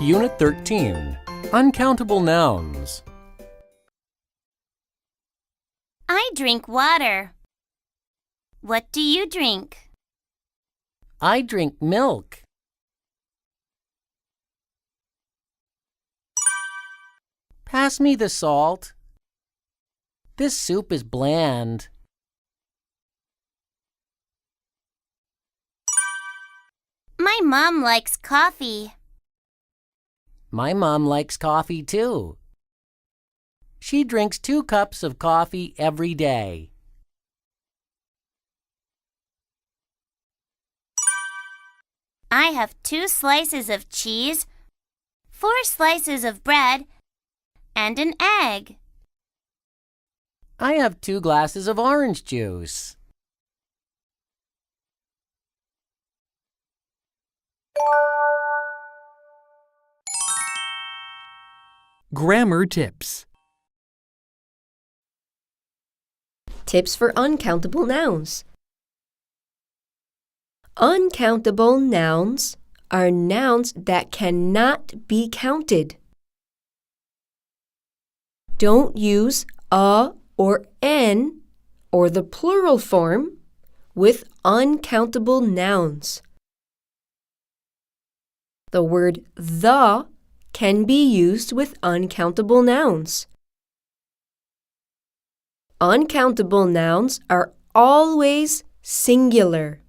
Unit 13, Uncountable Nouns. I drink water. What do you drink? I drink milk. Pass me the salt. This soup is bland. My mom likes coffee. My mom likes coffee too. She drinks 2 cups of coffee every day. I have 2 slices of cheese, 4 slices of bread, and an egg. I have 2 glasses of orange juice. Grammar tips. Tips for uncountable nouns. Uncountable nouns are nouns that cannot be counted. Don't use a or an or the plural form with uncountable nouns. The word the can be used with uncountable nouns. Uncountable nouns are always singular.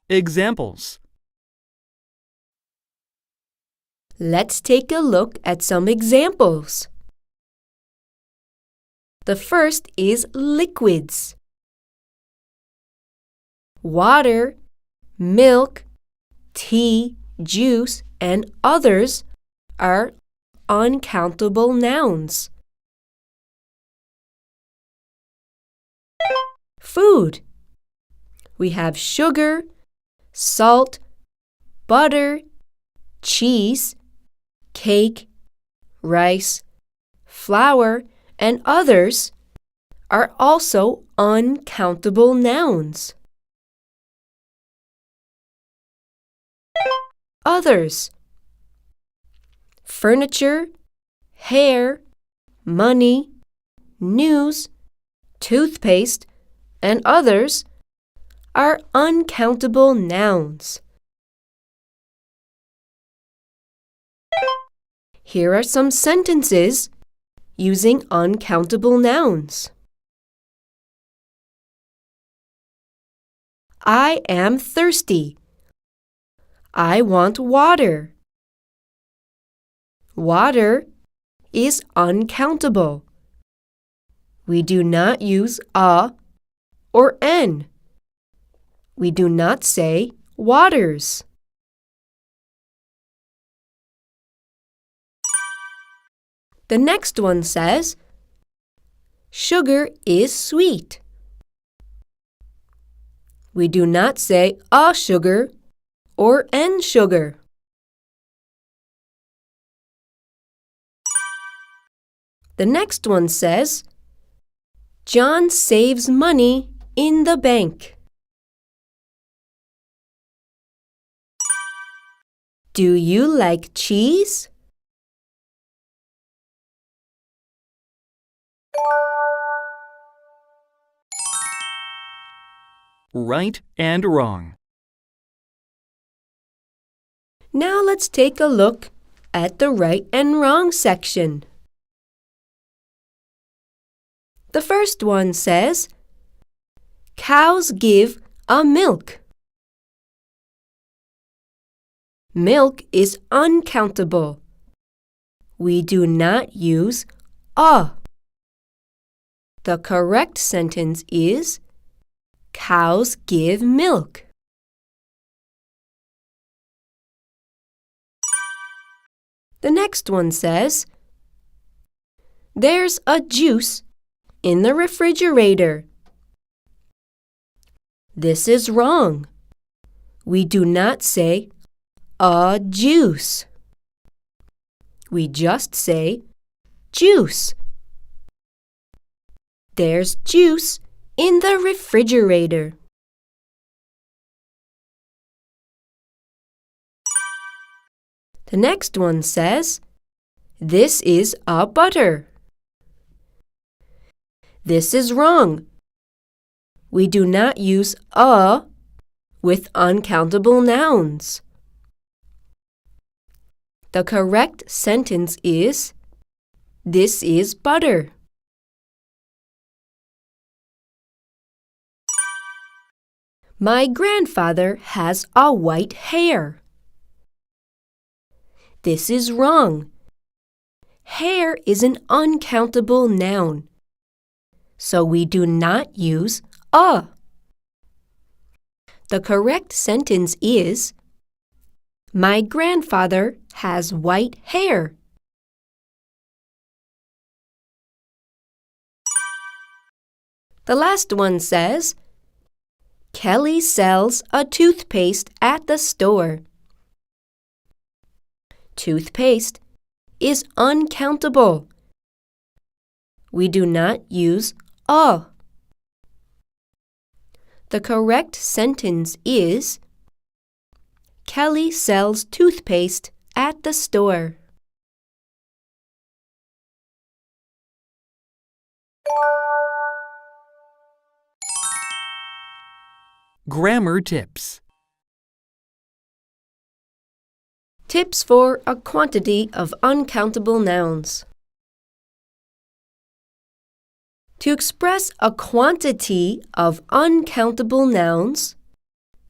Examples. Let's take a look at some examples. The first is liquids. Water, milk, tea, juice, and others are uncountable nouns. Food. We have sugar, salt, butter, cheese, cake, rice, flour, and others are also uncountable nouns. Others. Furniture, hair, money, news, toothpaste, and others are uncountable nouns. Here are some sentences using uncountable nouns. I am thirsty. I want water. Water is uncountable. We do not use a or an. We do not say waters. The next one says, sugar is sweet. We do not say a sugar or an sugar. The next one says, John saves money in the bank. Do you like cheese? Right and wrong. Now let's take a look at the right and wrong section. The first one says, cows give a milk. Milk is uncountable. We do not use a. The correct sentence is, cows give milk. The next one says, there's a juice in the refrigerator. This is wrong. We do not say a juice. We just say juice. There's juice in the refrigerator. The next one says, this is a butter. This is wrong. We do not use a with uncountable nouns. The correct sentence is, this is butter. My grandfather has a white hair. This is wrong. Hair is an uncountable noun, so we do not use a. The correct sentence is, my grandfather has white hair. The last one says, Kelly sells a toothpaste at the store. Toothpaste is uncountable. We do not use a. The correct sentence is, Kelly sells toothpaste at the store. Grammar tips. Tips for a quantity of uncountable nouns. To express a quantity of uncountable nouns,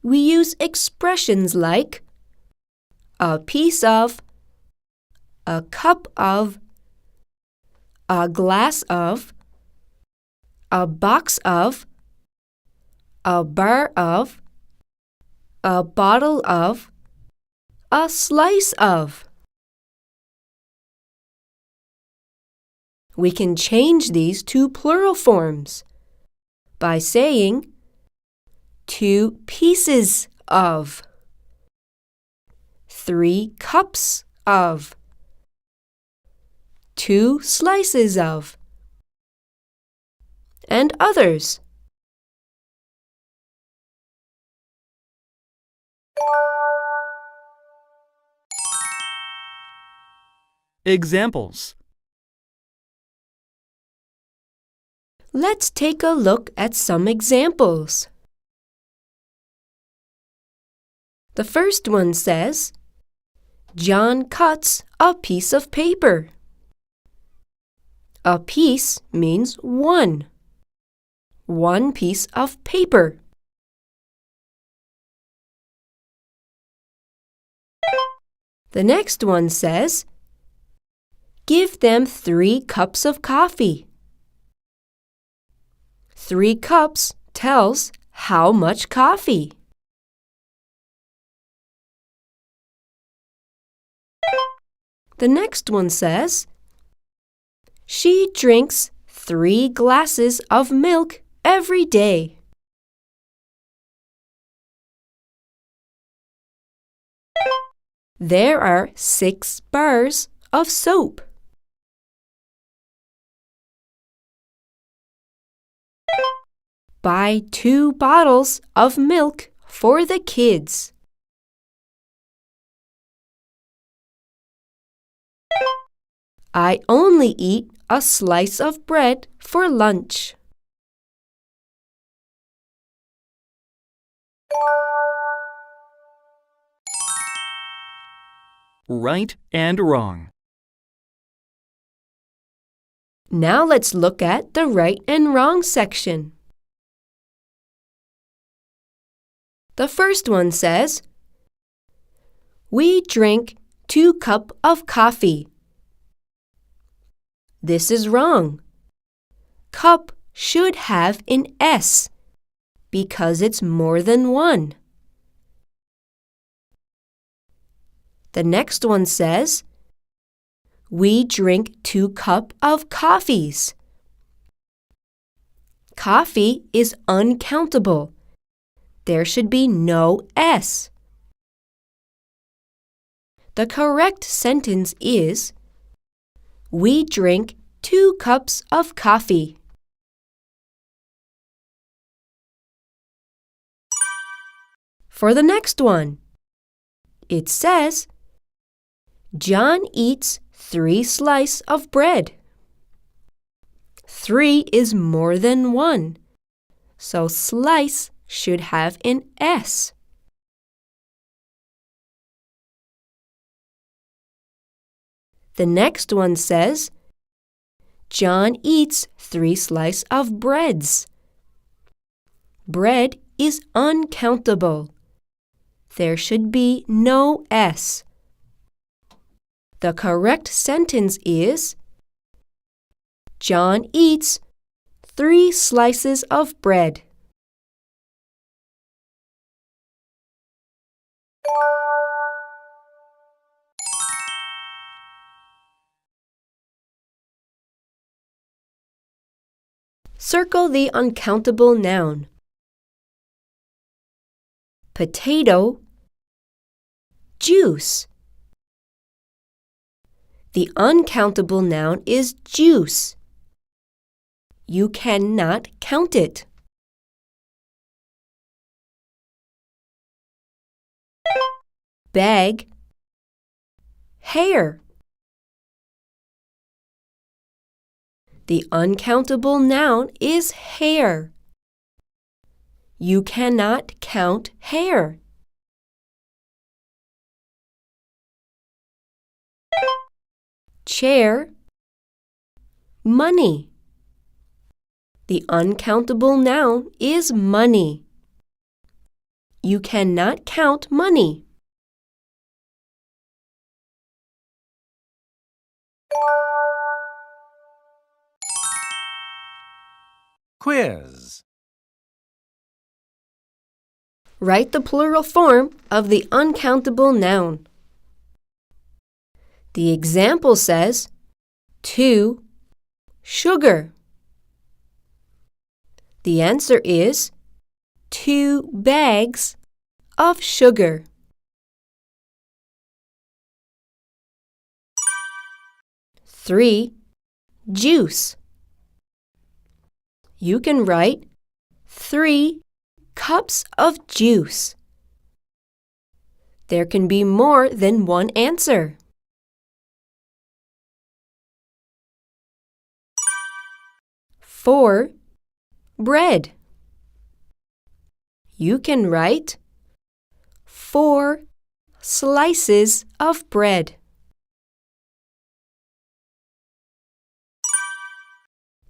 we use expressions like a piece of, a cup of, a glass of, a box of, a bar of, a bottle of, a slice of. We can change these to plural forms by saying 2 pieces of, 3 cups of, 2 slices of, and others. Examples. Let's take a look at some examples. The first one says, John cuts a piece of paper. A piece means one. One piece of paper. The next one says, give them 3 cups of coffee. 3 cups tells how much coffee. The next one says, she drinks 3 glasses of milk every day. There are 6 bars of soap. Buy 2 bottles of milk for the kids. I only eat a slice of bread for lunch. Right and wrong. Now let's look at the right and wrong section. The first one says, we drink 2 cups of coffee. This is wrong. Cup should have an S because it's more than one. The next one says, we drink 2 cups of coffees. Coffee is uncountable. There should be no S. The correct sentence is, we drink 2 cups of coffee. for the next one. It says, John eats 3 slices of bread. 3 is more than 1, so slice should have an S. The next one says, John eats 3 slices of breads. Bread is uncountable. There should be no S. The correct sentence is, John eats 3 slices of bread. Circle the uncountable noun. Potato, juice. The uncountable noun is juice. You cannot count it. Bag, hair. The uncountable noun is hair. You cannot count hair. Chair, money. The uncountable noun is money. You cannot count money. Quiz. Write the plural form of the uncountable noun. The example says, 2 sugar. The answer is 2 bags of sugar. 3 juice. You can write 3 cups of juice. There can be more than one answer. 4 bread. You can write 4 slices of bread.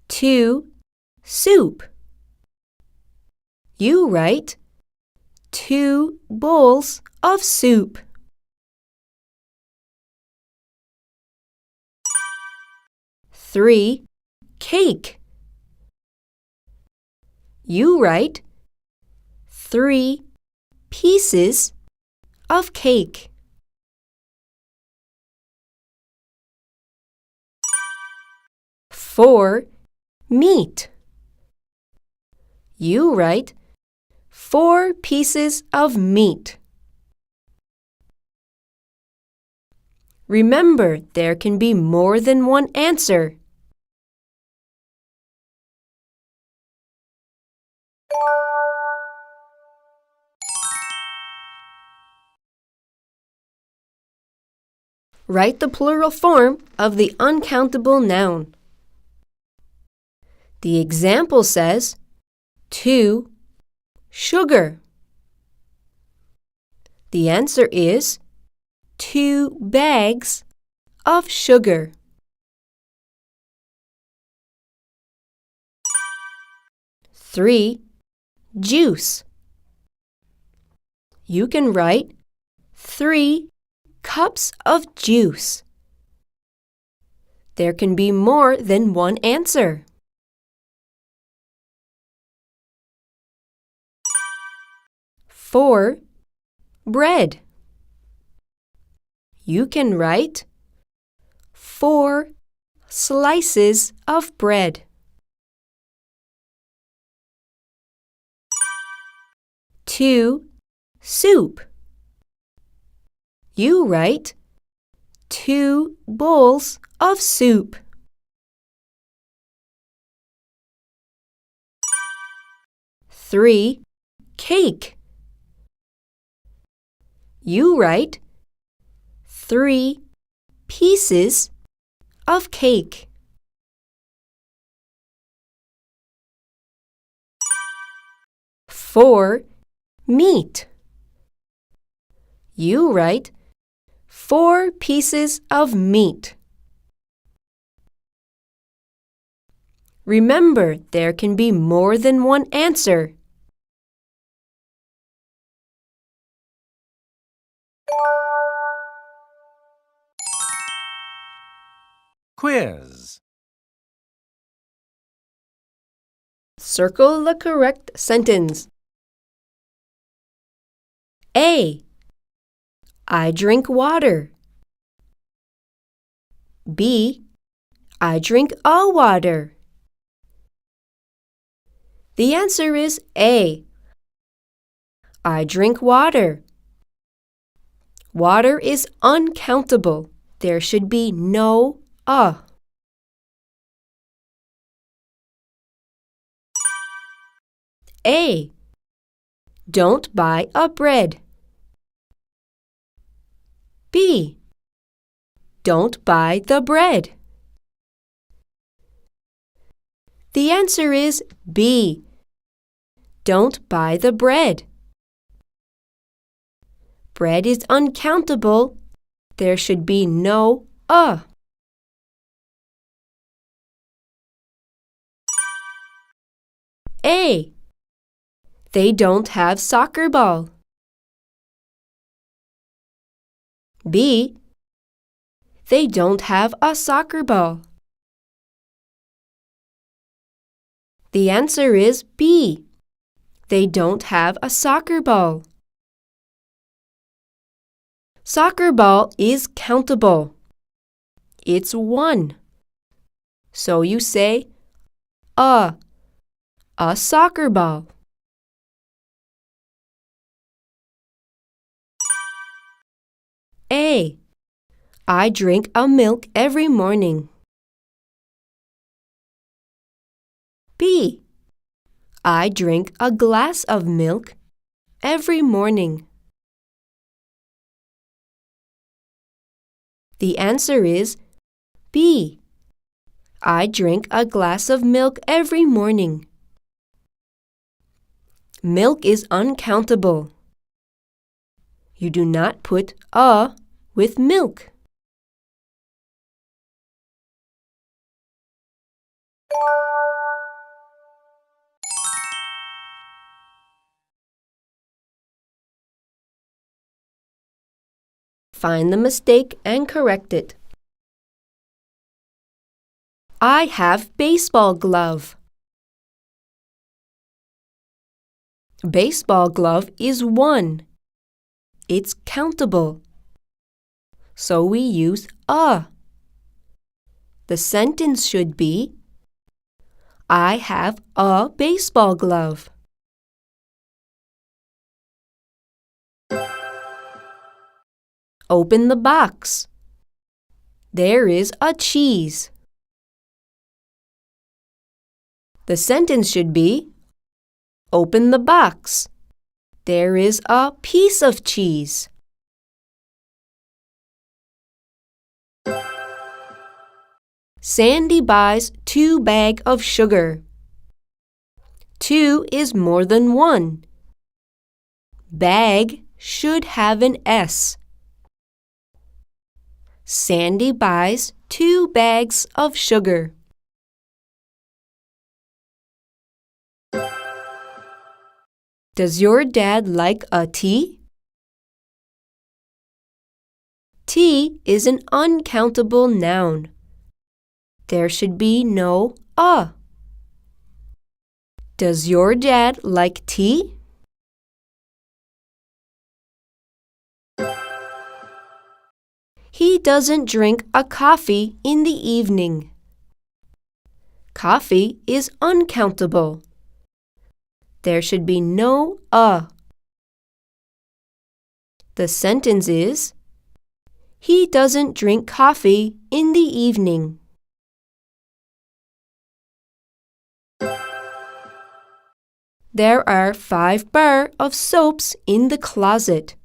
2 soup. You write 2 bowls of soup. 3 cake. You write 3 pieces of cake. 4 meat. You write 4 pieces of meat. Remember, there can be more than one answer. Write the plural form of the uncountable noun. The example says, 2 sugar. The answer is 2 bags of sugar. 3 juice. You can write 3 cups of juice. There can be more than one answer. 4 bread. You can write 4 slices of bread. 2 soup. You write 2 bowls of soup. 3 cake. You write 3 pieces of cake. Four meat. You write 4 pieces of meat. Remember, there can be more than one answer. Quiz. Circle the correct sentence. A. I drink water. B. I drink all water. The answer is A. I drink water. Water is uncountable. There should be no a. A. Don't buy a bread. B. Don't buy the bread. The answer is B. Don't buy the bread. Bread is uncountable. There should be no a. A. They don't have soccer ball. B. They don't have a soccer ball. The answer is B. They don't have a soccer ball. Soccer ball is countable. It's 1. So you say a soccer ball. A. I drink a milk every morning. B. I drink a glass of milk every morning. The answer is B. I drink a glass of milk every morning. Milk is uncountable. You do not put a with milk. Find the mistake and correct it. I have baseball glove. Baseball glove is 1. It's countable. So we use a. The sentence should be I have a baseball glove. Open the box. There is a cheese. The sentence should be open the box. There is a piece of cheese. Sandy buys 2 bags of sugar. 2 is more than 1. Bag should have an S. Sandy buys 2 bags of sugar. Does your dad like a tea? Tea is an uncountable noun. There should be no a. Does your dad like tea? He doesn't drink a coffee in the evening. Coffee is uncountable. There should be no a. The sentence is, he doesn't drink coffee in the evening. There are 5 bars of soaps in the closet.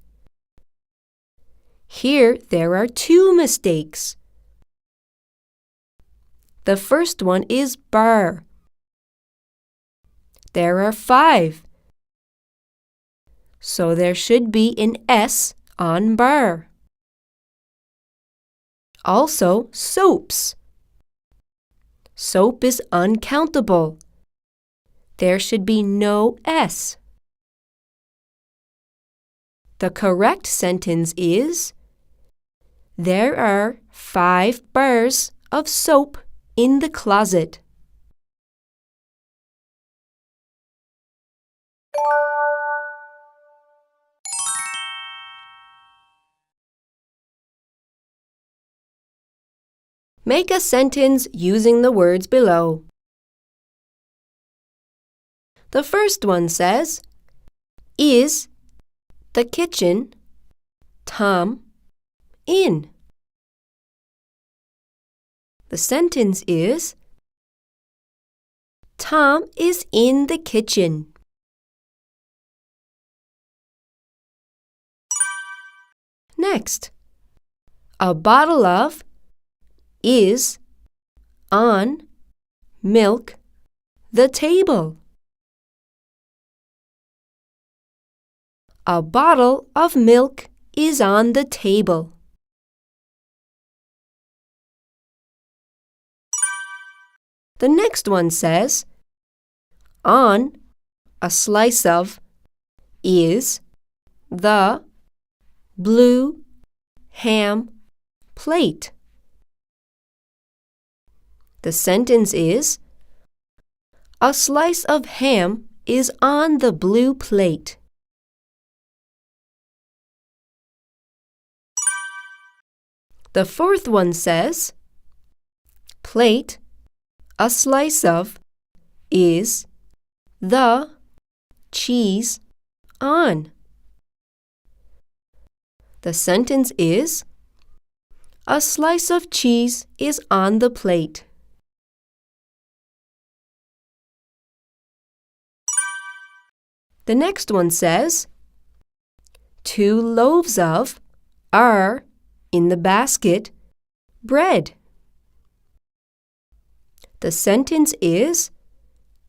Here there are two mistakes. The first one is bar. There are 5. So there should be an S on bar. Also, soaps. Soap is uncountable. There should be no S. The correct sentence is, there are 5 bars of soap in the closet. Make a sentence using the words below. The first one says, is the kitchen, Tom, in? The sentence is, Tom is in the kitchen. Next, a bottle of is on milk the table. A bottle of milk is on the table. The next one says, on a slice of is the blue ham plate. The sentence is, a slice of ham is on the blue plate. The fourth one says, plate, a slice of, is the cheese on. The sentence is, a slice of cheese is on the plate. The next one says, 2 loaves of are in the basket bread. The sentence is,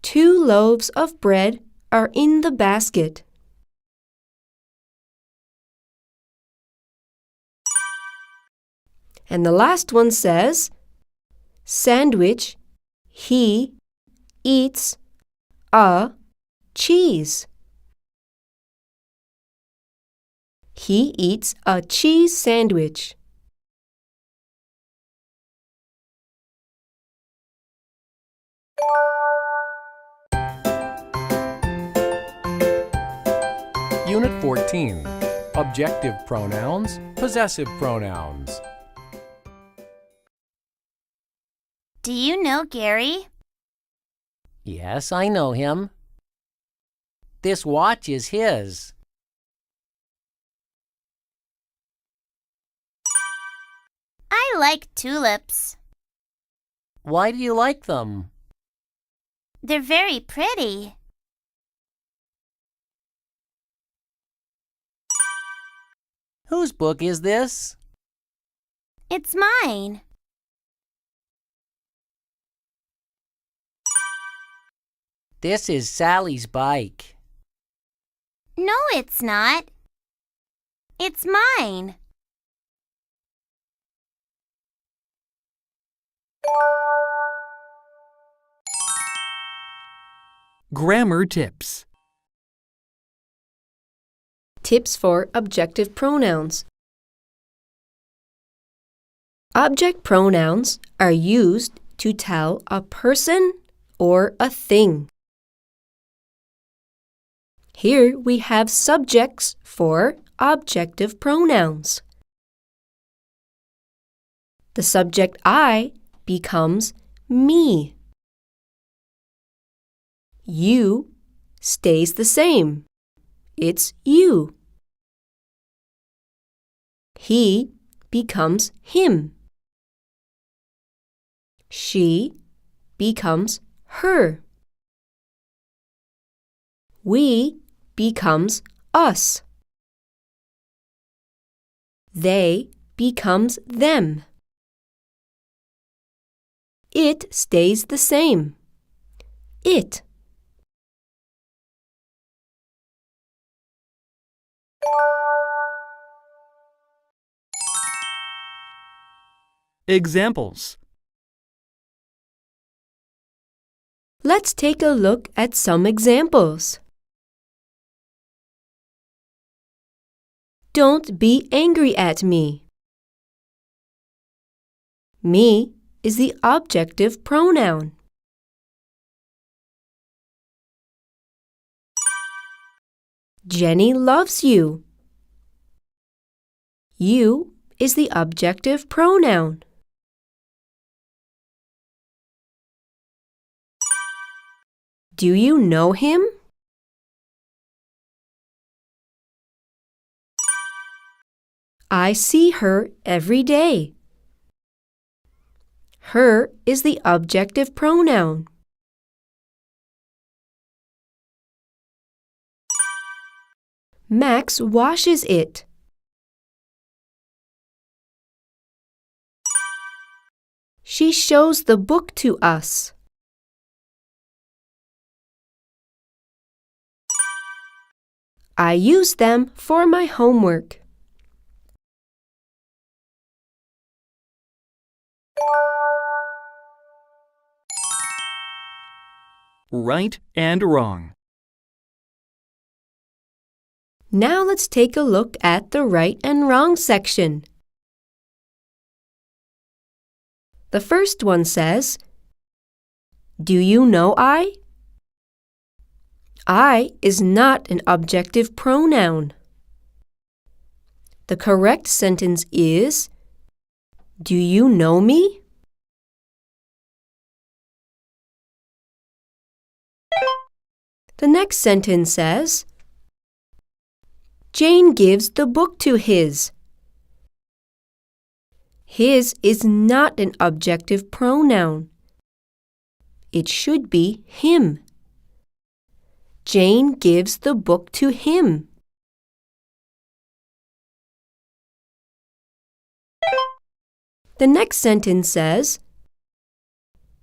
2 loaves of bread are in the basket. And the last one says, sandwich, he eats a cheese. He eats a cheese sandwich. Unit 14. Objective pronouns, possessive pronouns. Do you know Gary? Yes, I know him. This watch is his. I like tulips. Why do you like them? They're very pretty. Whose book is this? It's mine. This is Sally's bike. No, it's not. It's mine. Grammar tips. Tips for objective pronouns. Object pronouns are used to tell a person or a thing. Here we have subjects for objective pronouns. The subject I becomes me. You stays the same. It's you. He becomes him. She becomes her. We becomes us. They becomes them. It stays the same. It. Examples. Let's take a look at some examples. Don't be angry at me. Me is the objective pronoun. Jenny loves you. You is the objective pronoun. Do you know him? I see her every day. Her is the objective pronoun. Max washes it. She shows the book to us. I use them for my homework. Right and wrong. Now let's take a look at the right and wrong section. The first one says, do you know I? I is not an objective pronoun. The correct sentence is, do you know me? The next sentence says, Jane gives the book to his. His is not an objective pronoun. It should be him. Jane gives the book to him. The next sentence says,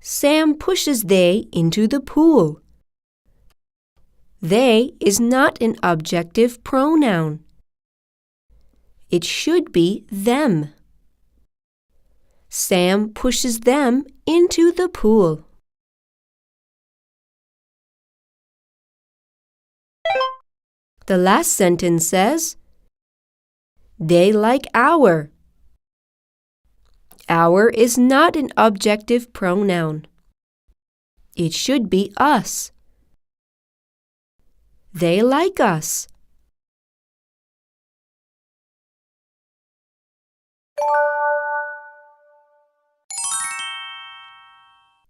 Sam pushes they into the pool. They is not an objective pronoun. It should be them. Sam pushes them into the pool. The last sentence says, they like our. Our is not an objective pronoun. It should be us. They like us.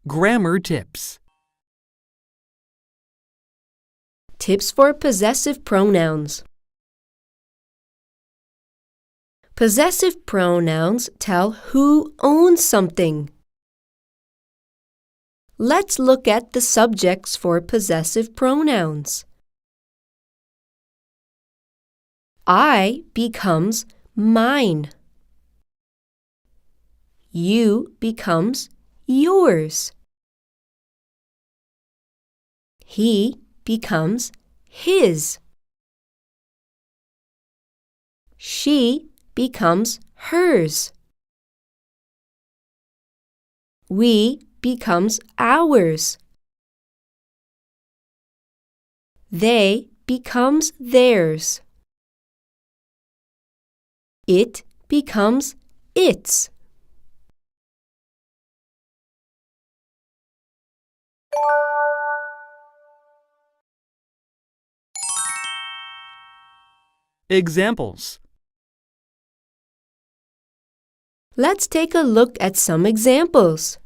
Grammar tips. Tips for possessive pronouns. Possessive pronouns tell who owns something. Let's look at the subjects for possessive pronouns. I becomes mine. You becomes yours. He becomes his. She becomes hers. We becomes ours. They becomes theirs. It becomes its. Examples. Let's take a look at some examples.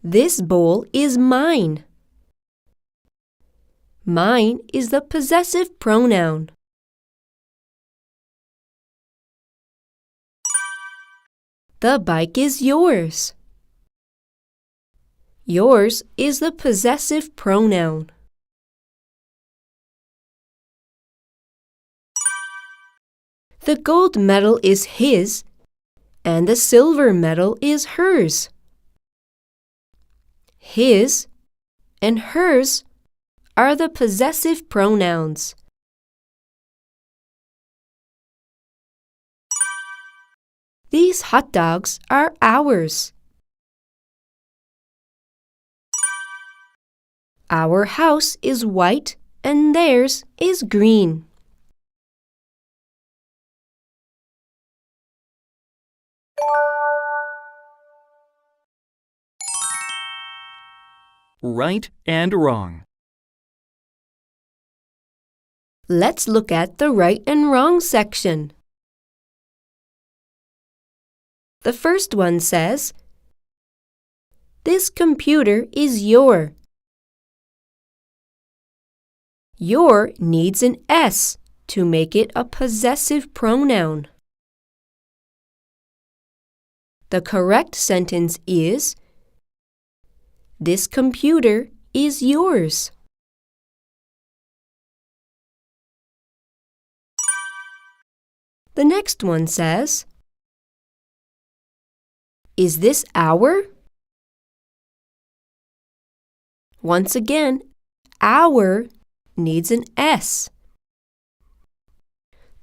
This bowl is mine. Mine is the possessive pronoun. The bike is yours. Yours is the possessive pronoun. The gold medal is his, and the silver medal is hers. His and hers are the possessive pronouns. These hot dogs are ours. Our house is white and theirs is green. Right and wrong. Let's look at the right and wrong section. The first one says, "This computer is your." Your needs an S to make it a possessive pronoun. The correct sentence is, "This computer is yours." The next one says, "Is this our?" Once again, our needs an S.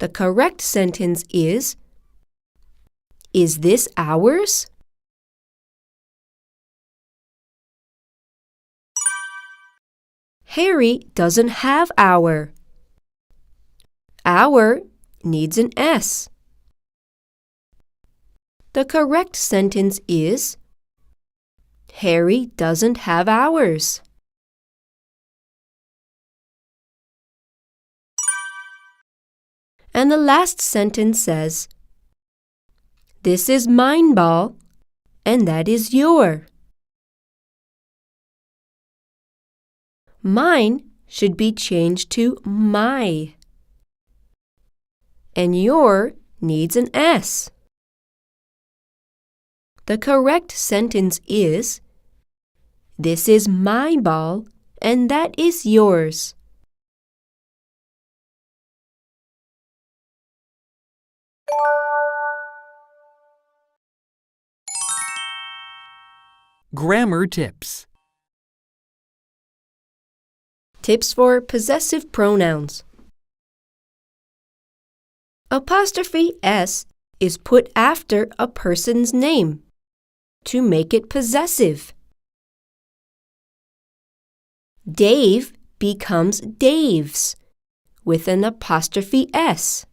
The correct sentence is this ours?" Harry doesn't have our. Our needs an S. The correct sentence is, Harry doesn't have ours. And the last sentence says, "This is mine ball, and that is your." Mine should be changed to my. And your needs an S. The correct sentence is, "This is my ball, and that is yours." Grammar tips. Tips for possessive pronouns. Apostrophe S is put after a person's name to make it possessive. Dave becomes Dave's with an apostrophe S.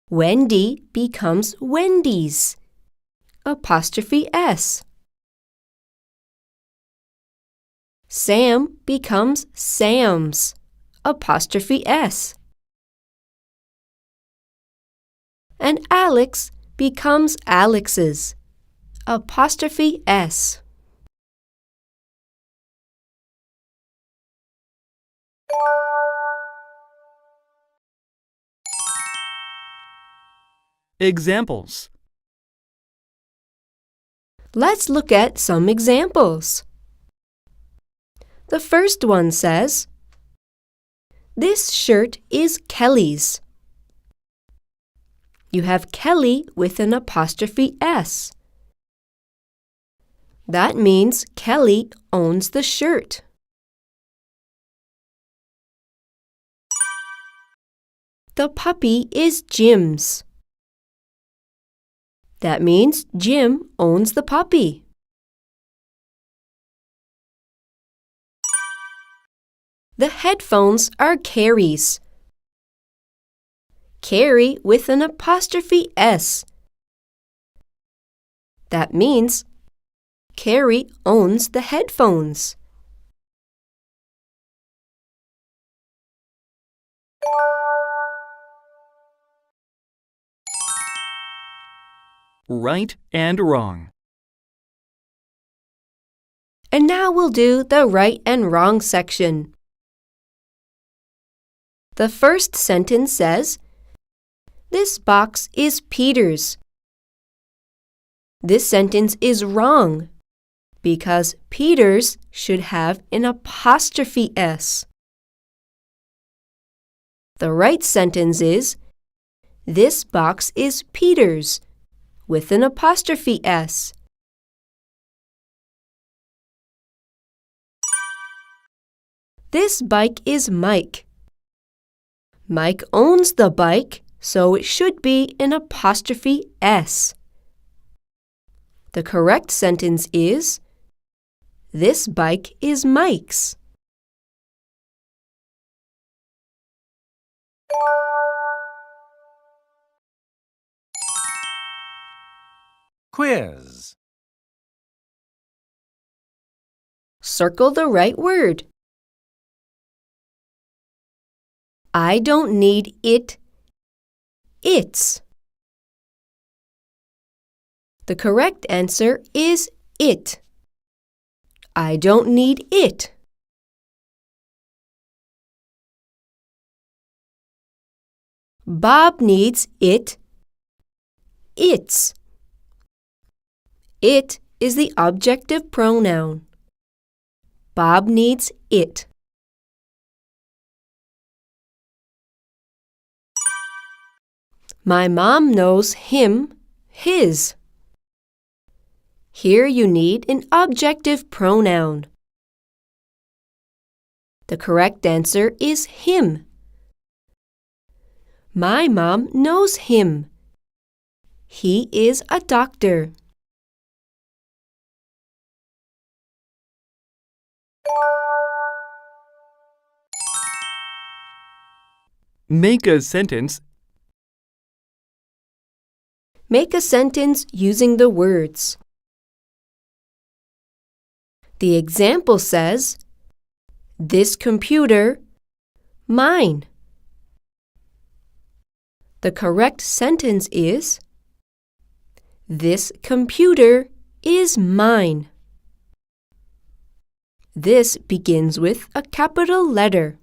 Wendy becomes Wendy's, apostrophe S. Sam becomes Sam's, apostrophe S. And Alex becomes Alex's, apostrophe S. Examples. Let's look at some examples. The first one says, "This shirt is Kelly's." You have Kelly with an apostrophe S. That means Kelly owns the shirt. The puppy is Jim's. That means Jim owns the puppy. The headphones are Carrie's. Carrie with an apostrophe S. That means Carrie owns the headphones. Right and wrong. And now we'll do the right and wrong section. The first sentence says, "This box is Peter's." This sentence is wrong because Peter's should have an apostrophe S. The right sentence is, this box is Peter's, with an apostrophe S. This bike is Mike. Mike owns the bike, so it should be an apostrophe S. The correct sentence is, this bike is Mike's. Quiz. Circle the right word. I don't need it, it's. The correct answer is it. I don't need it. Bob needs it, its. It is the objective pronoun. Bob needs it. My mom knows him, his. Here you need an objective pronoun. The correct answer is him. My mom knows him. He is a doctor. Make a sentence. Make a sentence using the words. The example says, this computer, mine. The correct sentence is, this computer is mine. This begins with a capital letter.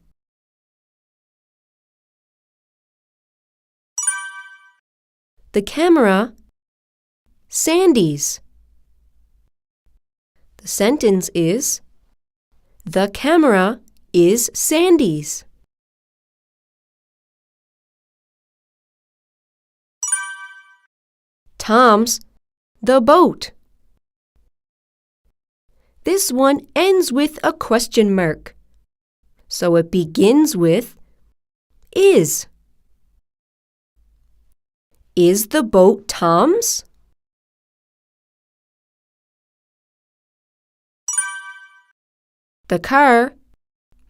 The camera, Sandy's. The sentence is, the camera is Sandy's. Tom's, the boat. This one ends with a question mark, so it begins with is. Is the boat Tom's? The car,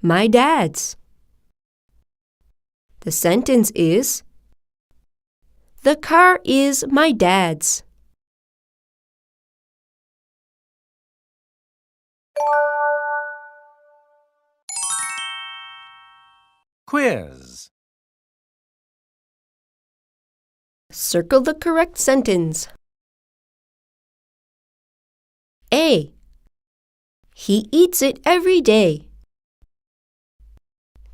my dad's. The sentence is, the car is my dad's. Quiz. Circle the correct sentence. A. He eats it every day.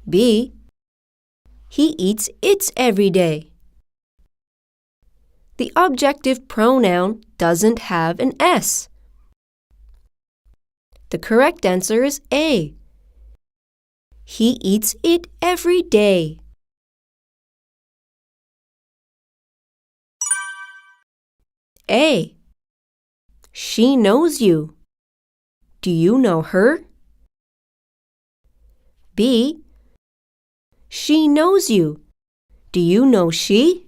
B. He eats its every day. The objective pronoun doesn't have an S. The correct answer is A. He eats it every day. A. She knows you. Do you know her? B. She knows you. Do you know she?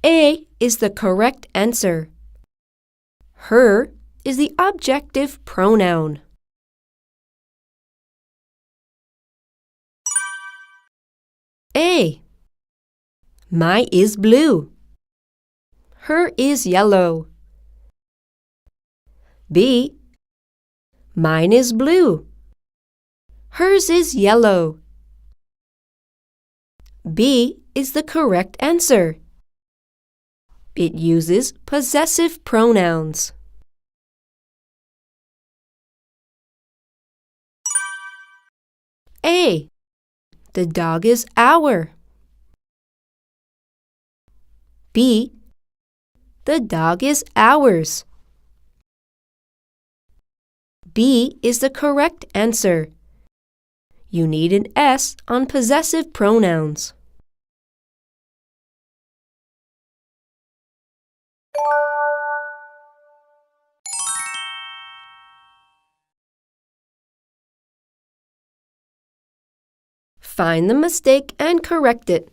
A is the correct answer. Her is the objective pronoun. A. My is blue. Her is yellow. B. Mine is blue. Hers is yellow. B is the correct answer. It uses possessive pronouns. A. The dog is our. B. The dog is ours. B is the correct answer. You need an S on possessive pronouns. Find the mistake and correct it.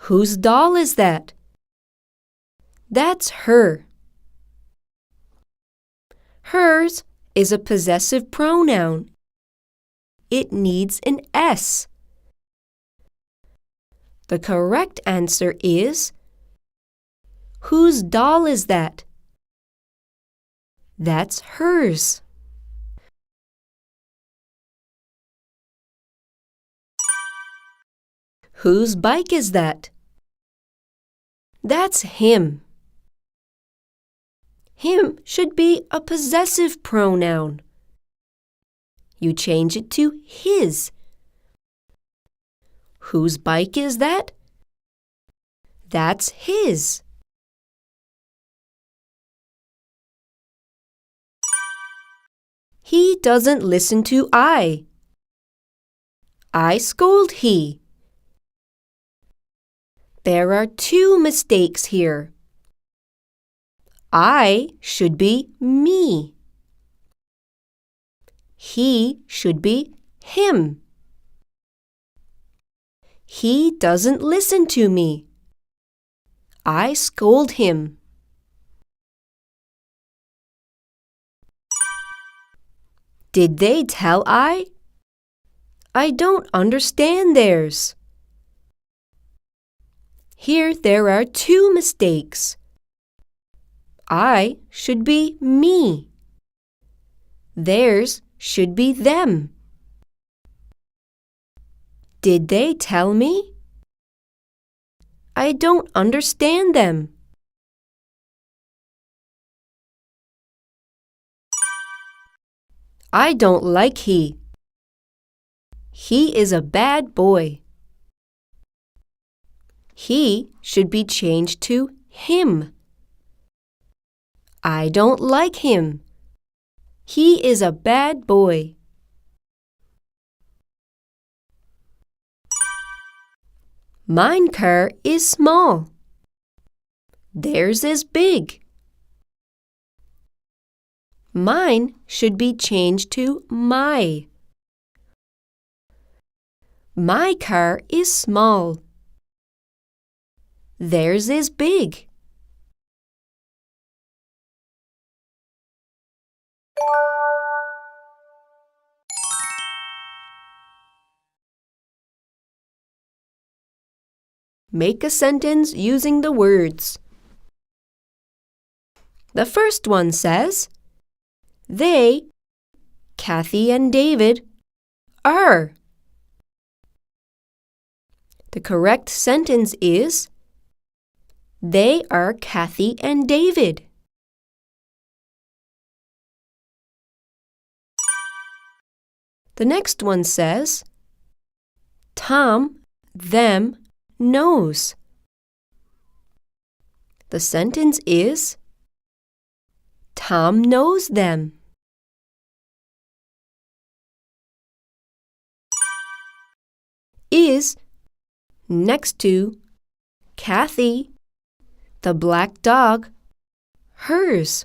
Whose doll is that? That's her. Hers is a possessive pronoun. It needs an S. The correct answer is, whose doll is that? That's hers. Whose bike is that? That's him. Him should be a possessive pronoun. You change it to his. Whose bike is that? That's his. He doesn't listen to I. I scold he. There are two mistakes here. I should be me. He should be him. He doesn't listen to me. I scold him. Did they tell I? I don't understand theirs. Here there are two mistakes. I should be me. Theirs should be them. Did they tell me? I don't understand them. I don't like he. He is a bad boy. He should be changed to him. I don't like him. He is a bad boy. Mine car is small. Theirs is big. Mine should be changed to my. My car is small. Theirs is big. Make a sentence using the words. The first one says, they, Kathy and David, are. The correct sentence is, they are Kathy and David. The next one says, Tom, them, knows. The sentence is, Tom knows them. Is next to Kathy, the black dog, hers.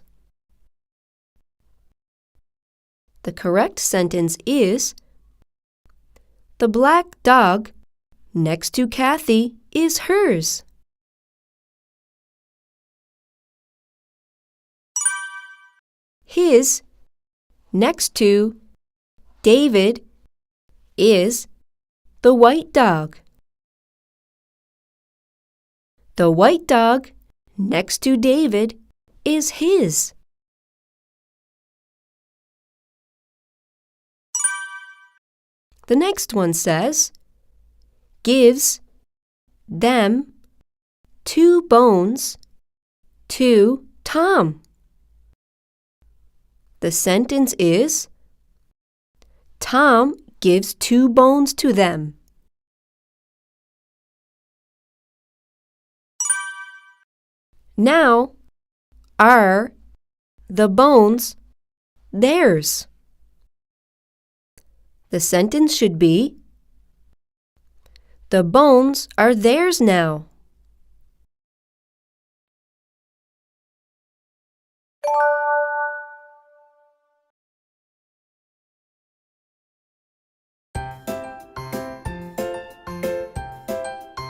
The correct sentence is, the black dog next to Kathy is hers. His next to David is the white dog. The white dog next to David is his. The next one says, gives them 2 bones to Tom. The sentence is, Tom gives 2 bones to them. Now, are the bones theirs? The sentence should be, the bones are theirs now.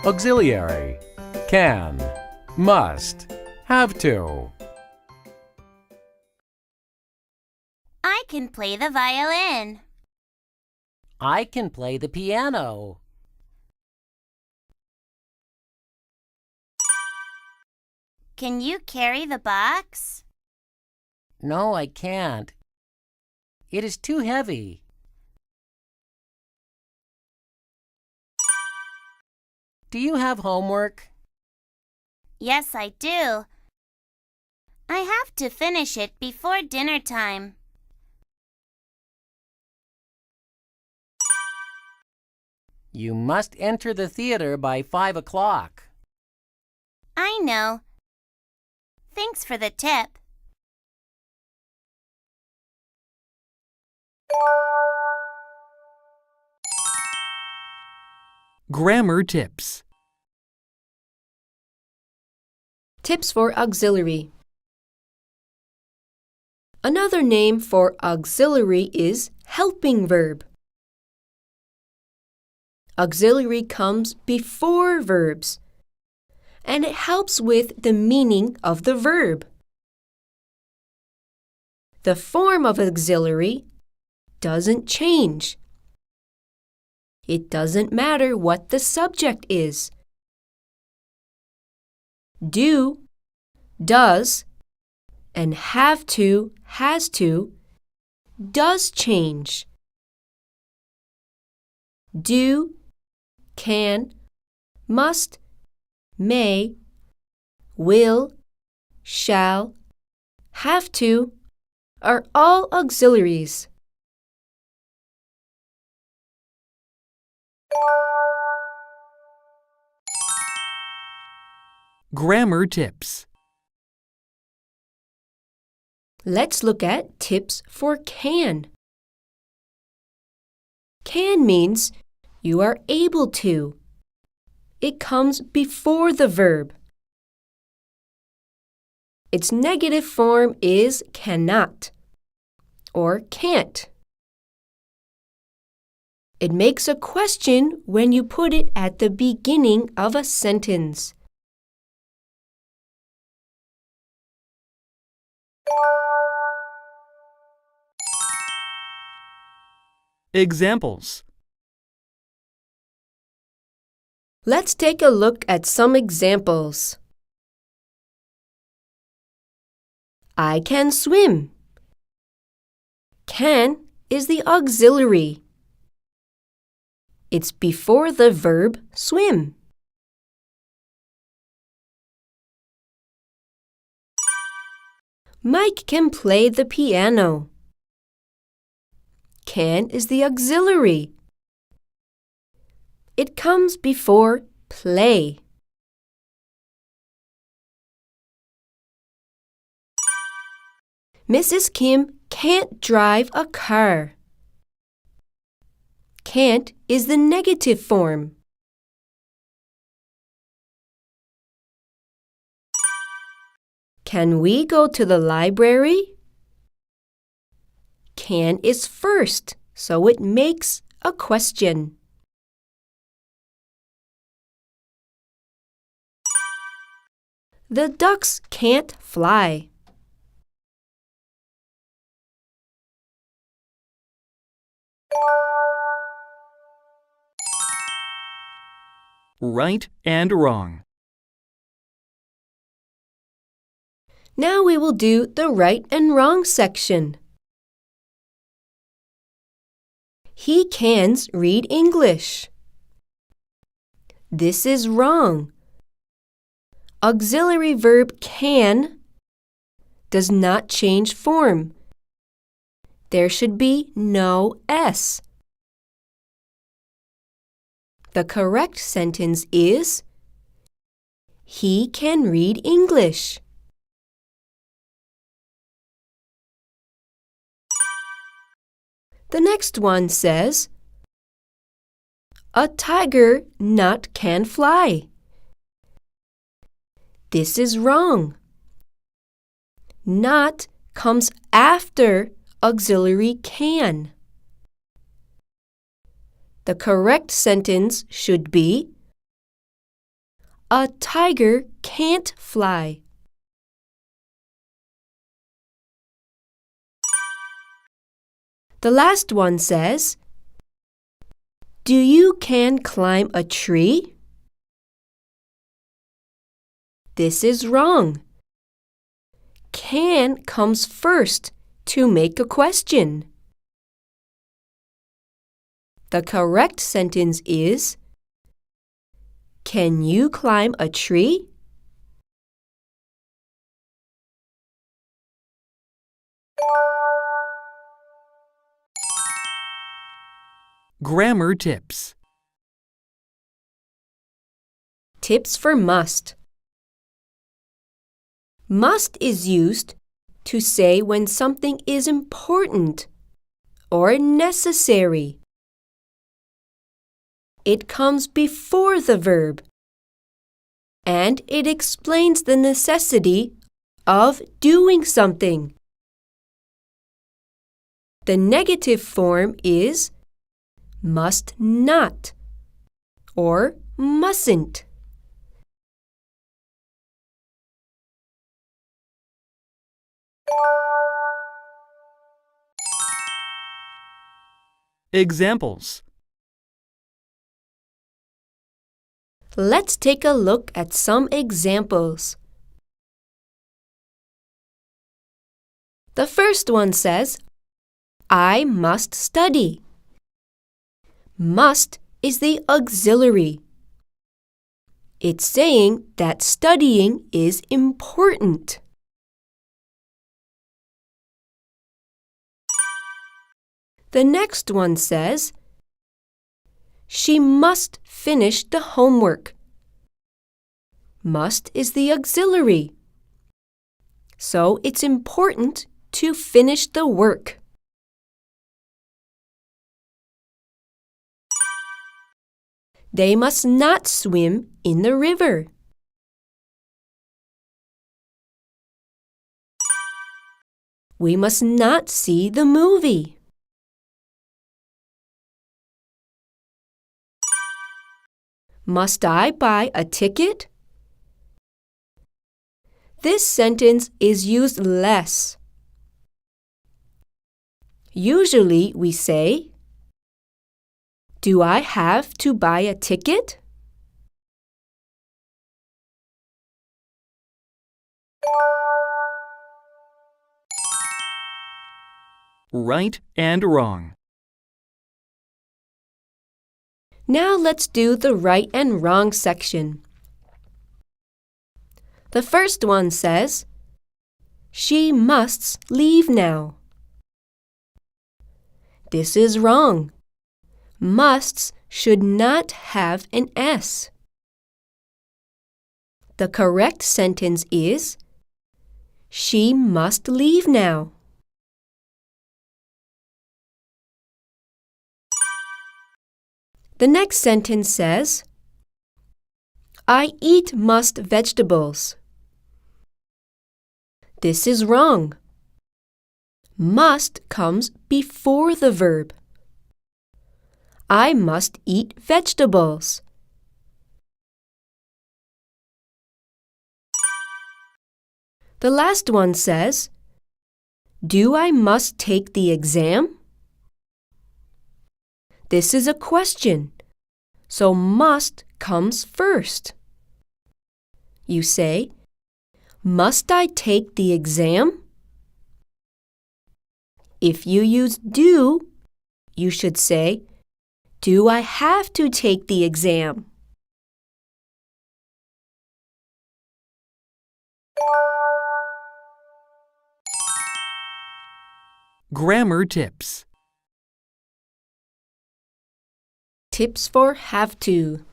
Auxiliary. Can. Must. Have to. I can play the violin. I can play the piano. Can you carry the box? No, I can't. It is too heavy. Do you have homework? Yes, I do. I have to finish it before dinner time. You must enter the theater by 5 o'clock. I know. Thanks for the tip. Grammar tips. Tips for auxiliary. Another name for auxiliary is helping verb. Auxiliary comes before verbs, and it helps with the meaning of the verb. The form of auxiliary doesn't change. It doesn't matter what the subject is. Do, does, and have to, has to, does change. Do, can, must, may, will, shall, have to are all auxiliaries. Grammar tips. Let's look at tips for can. Can means you are able to. It comes before the verb. Its negative form is cannot or can't. It makes a question when you put it at the beginning of a sentence. Examples. Let's take a look at some examples. I can swim. Can is the auxiliary. It's before the verb swim. Mike can play the piano. Can is the auxiliary. It comes before play. Mrs. Kim can't drive a car. Can't is the negative form. Can we go to the library? Can is first, so it makes a question. The ducks can't fly. Right and wrong. Now we will do the right and wrong section. He can't read English. This is wrong. Auxiliary verb can does not change form. There should be no S. The correct sentence is, he can read English. The next one says, a tiger not can fly. This is wrong. Not comes after auxiliary can. The correct sentence should be, a tiger can't fly. The last one says, do you can climb a tree? This is wrong. Can comes first to make a question. The correct sentence is, can you climb a tree? Grammar tips. Tips for must. Must is used to say when something is important or necessary. It comes before the verb, and it explains the necessity of doing something. The negative form is must not or mustn't. Examples. Let's take a look at some examples. The first one says, I must study. Must is the auxiliary. It's saying that studying is important. The next one says, she must finish the homework. Must is the auxiliary. So it's important to finish the work. They must not swim in the river. We must not see the movie. Must I buy a ticket? This sentence is used less. Usually we say, do I have to buy a ticket? Right and wrong. Now let's do the right and wrong section. The first one says, she must leave now. This is wrong. Musts should not have an S. The correct sentence is, she must leave now. The next sentence says, I eat must vegetables. This is wrong. Must comes before the verb. I must eat vegetables. The last one says, do I must take the exam? This is a question, so must comes first. You say, must I take the exam? If you use do, you should say, do I have to take the exam? Grammar tips. Tips for have to.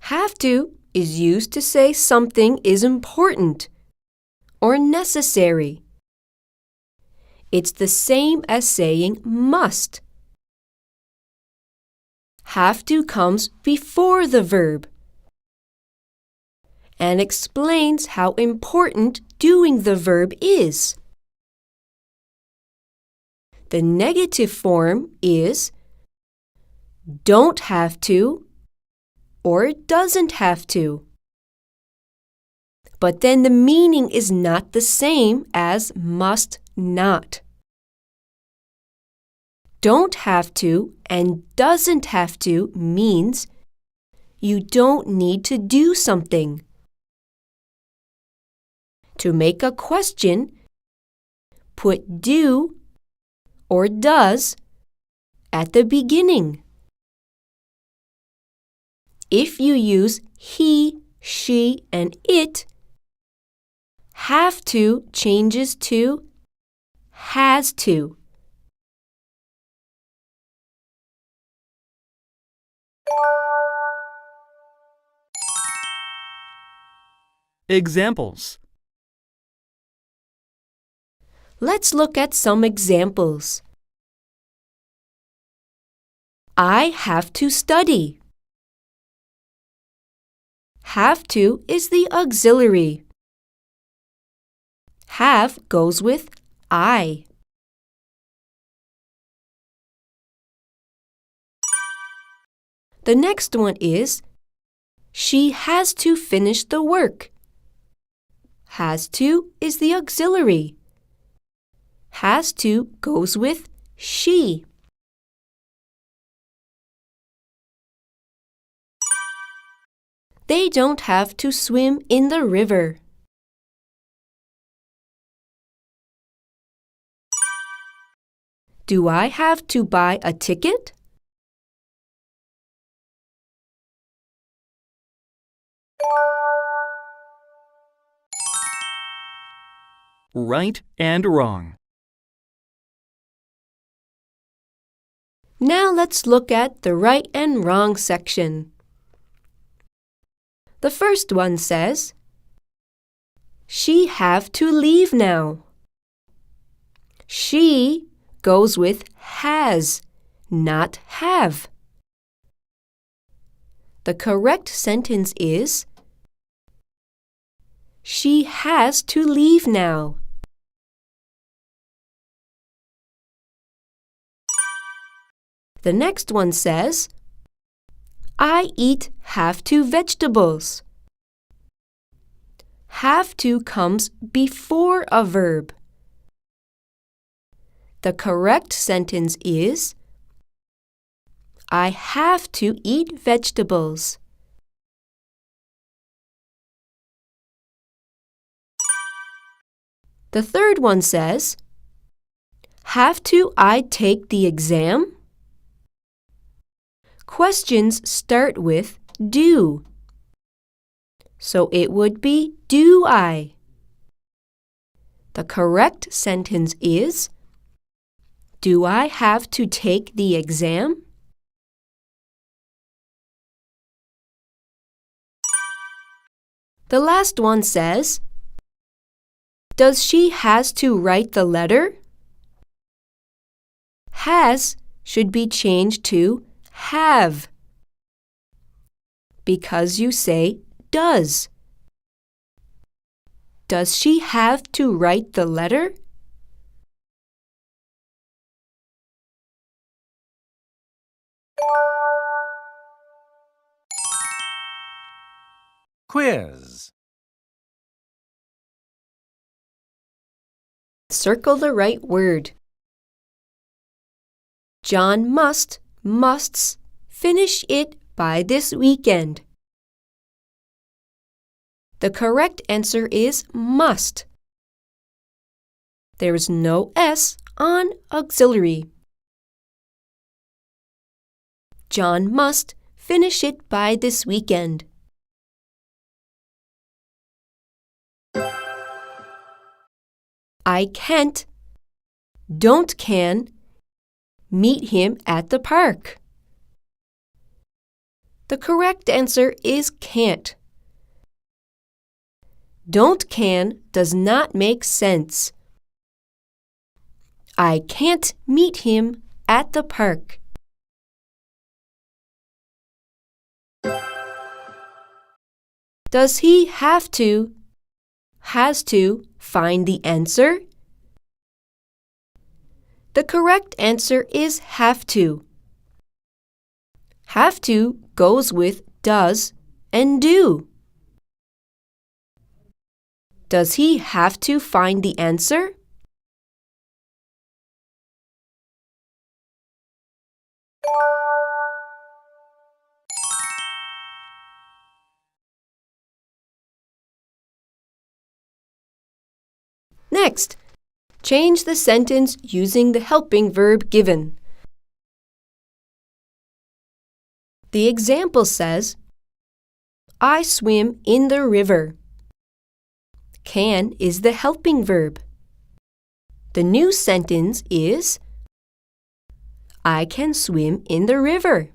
Have to is used to say something is important or necessary. It's the same as saying must. Have to comes before the verb and explains how important doing the verb is. The negative form is don't have to or doesn't have to. But then the meaning is not the same as must not. Don't have to and doesn't have to means you don't need to do something. To make a question, put do or does at the beginning. If you use he, she, and it, have to changes to has to. Examples. Let's look at some examples. I have to study. Have to is the auxiliary. Have goes with I. The next one is she has to finish the work. Has to is the auxiliary. Has to goes with she. They don't have to swim in the river. Do I have to buy a ticket? Right and wrong. Now let's look at the right and wrong section. The first one says, she have to leave now. She goes with has, not have. The correct sentence is, she has to leave now. The next one says, I eat have to vegetables. Have to comes before a verb. The correct sentence is, I have to eat vegetables. The third one says, have to I take the exam? Questions start with do. So it would be do I. The correct sentence is, do I have to take the exam? The last one says, does she has to write the letter? Has should be changed to have, because you say does. Does she have to write the letter? Quiz. Circle the right word. John musts finish it by this weekend. The correct answer is must. There is no S on auxiliary. John must finish it by this weekend. I can't, don't can, meet him at the park. The correct answer is can't. Don't can does not make sense. I can't meet him at the park. Does he have to, has to, find the answer? The correct answer is have to. Have to goes with does and do. Does he have to find the answer? Next, change the sentence using the helping verb given. The example says, I swim in the river. Can is the helping verb. The new sentence is, I can swim in the river.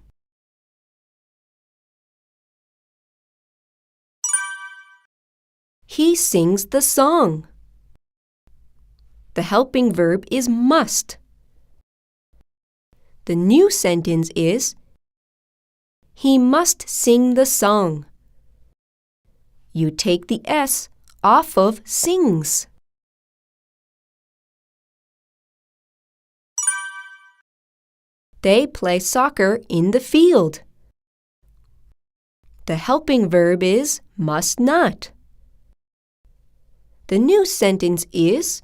He sings the song. The helping verb is must. The new sentence is, he must sing the song. You take the S off of sings. They play soccer in the field. The helping verb is must not. The new sentence is,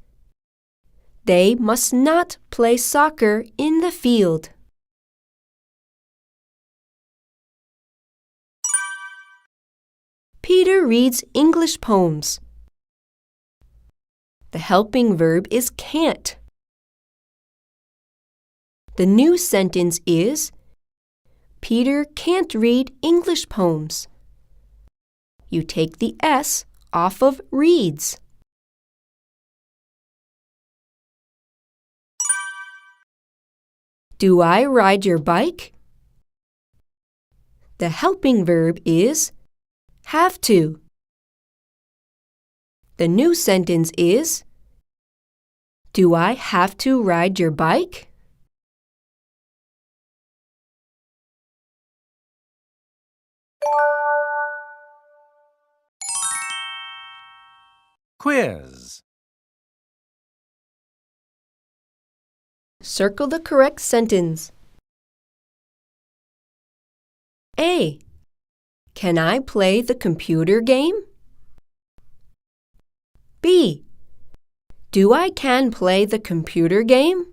they must not play soccer in the field. Peter reads English poems. The helping verb is can't. The new sentence is, Peter can't read English poems. You take the S off of reads. Do I ride your bike? The helping verb is have to. The new sentence is, do I have to ride your bike? Quiz. Circle the correct sentence. A. Can I play the computer game? B. Do I can play the computer game?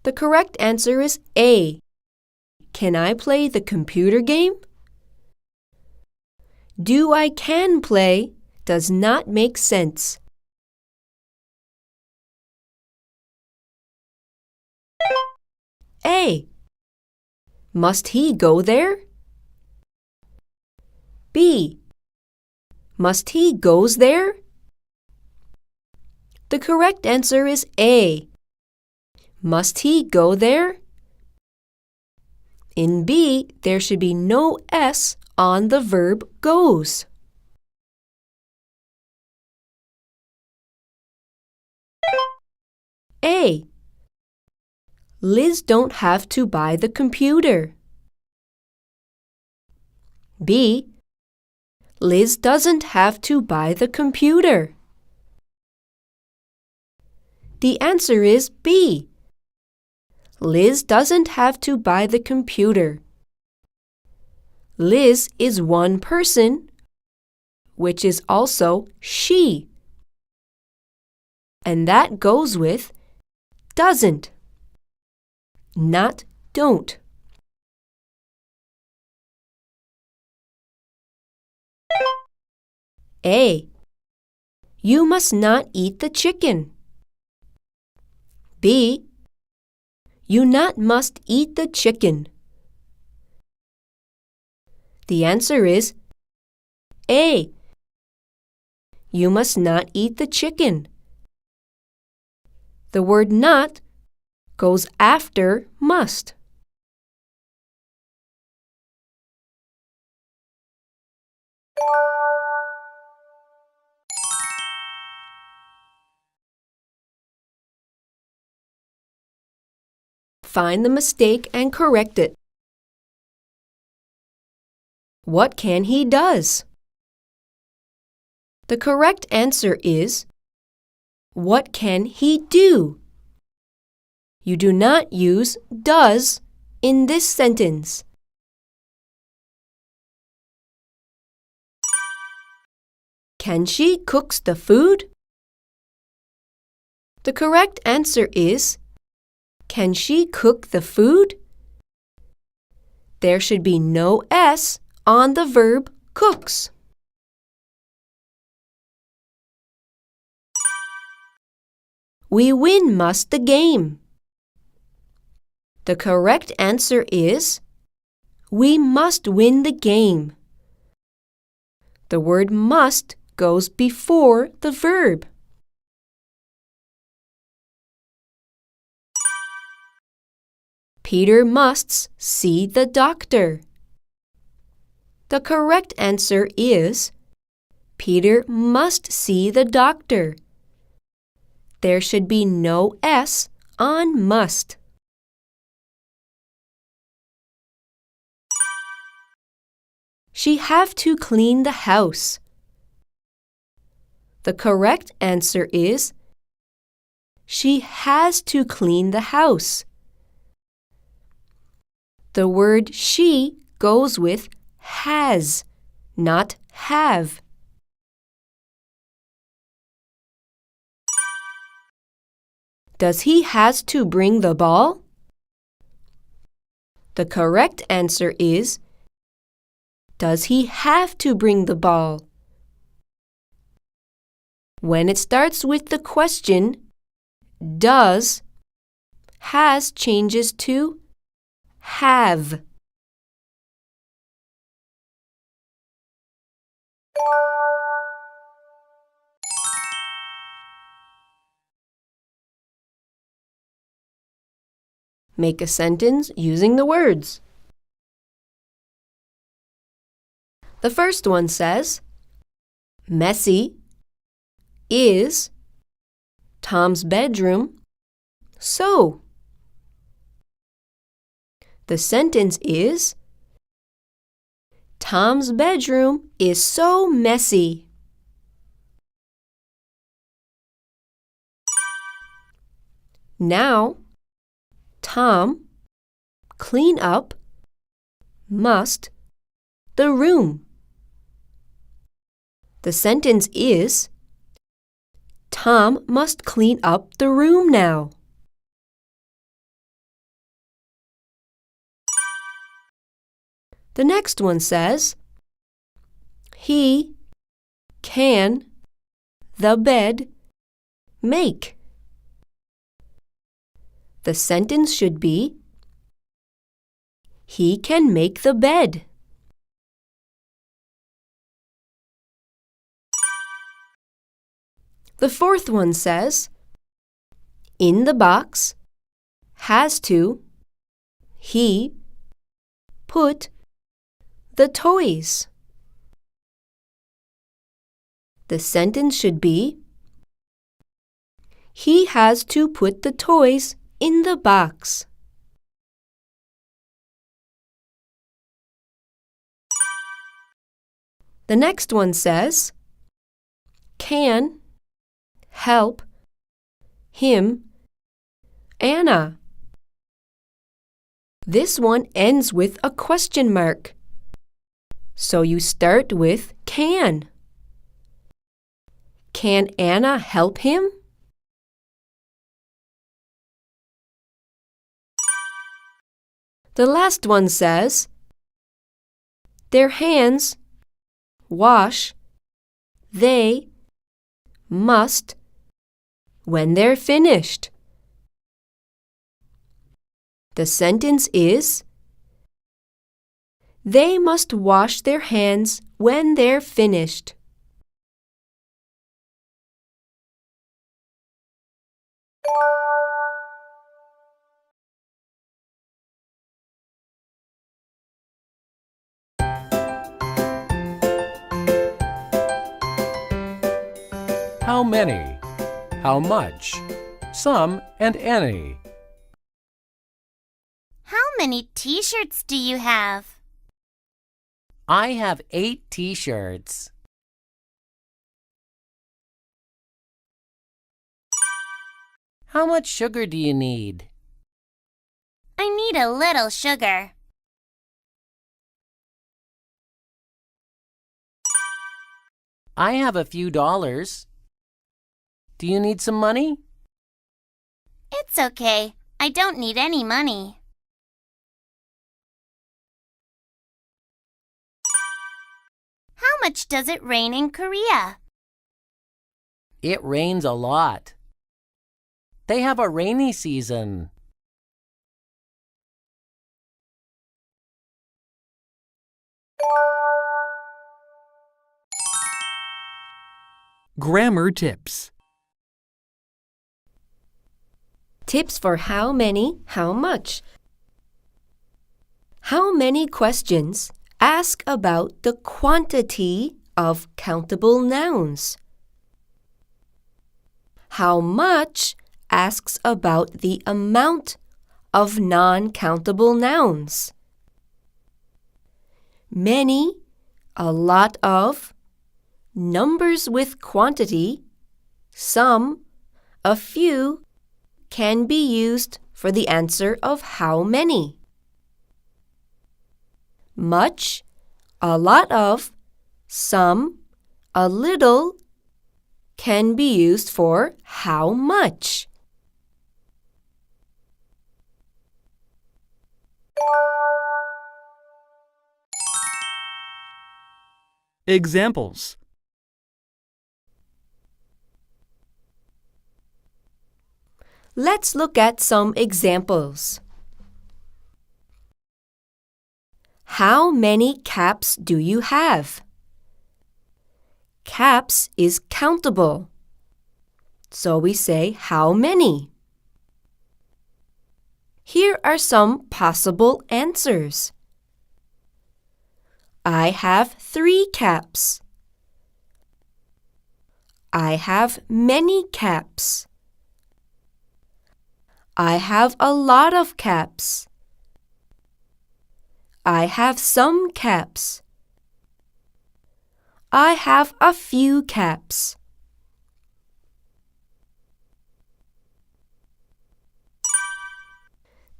The correct answer is A. Can I play the computer game? Do I can play does not make sense. A. Must he go there? B. Must he goes there? The correct answer is A. Must he go there? In B, there should be no S on the verb goes. A. Liz don't have to buy the computer. B. Liz doesn't have to buy the computer. The answer is B. Liz doesn't have to buy the computer. Liz is one person, which is also she. And that goes with doesn't, not don't. A. You must not eat the chicken. B. You not must eat the chicken. The answer is A. You must not eat the chicken. The word not goes after must. find the mistake and correct it. What can he does? The correct answer is, what can he do? You do not use does in this sentence. Can she cooks the food? The correct answer is, can she cook the food? There should be no S on the verb cooks. We win must the game. The correct answer is, we must win the game. The word must goes before the verb. Peter must see the doctor. The correct answer is, Peter must see the doctor. There should be no S on must. She have to clean the house. The correct answer is, she has to clean the house. The word she goes with has, not have. Does he has to bring the ball? The correct answer is, does he have to bring the ball? When it starts with the question, does, has changes to have. Make a sentence using the words. The first one says, messy is Tom's bedroom so. The sentence is, Tom's bedroom is so messy. Now, Tom clean up must the room. The sentence is, Tom must clean up the room now. The next one says, he can the bed make. The sentence should be, he can make the bed. The fourth one says, in the box, has to, he, put, the toys. The sentence should be, he has to put the toys in the box. The next one says, can help him Anna. This one ends with a question mark, so you start with can. Can Anna help him? The last one says, their hands wash they must when they're finished. The sentence is, they must wash their hands when they're finished. How many? How much? Some and any. many t-shirts do you have? I have 8 t-shirts. How much sugar do you need? I need a little sugar. I have a few dollars. Do you need some money? It's okay. I don't need any money. How much does it rain in Korea? It rains a lot. They have a rainy season. Grammar tips. Tips for how many, how much. How many questions ask about the quantity of countable nouns. How much asks about the amount of non-countable nouns. Many, a lot of, numbers with quantity, some, a few, can be used for the answer of how many. Much, a lot of, some, a little, can be used for how much. Examples. Let's look at some examples. How many caps do you have? Caps is countable, so we say how many. Here are some possible answers. I have 3 caps. I have many caps. I have a lot of caps. I have some caps. I have a few caps.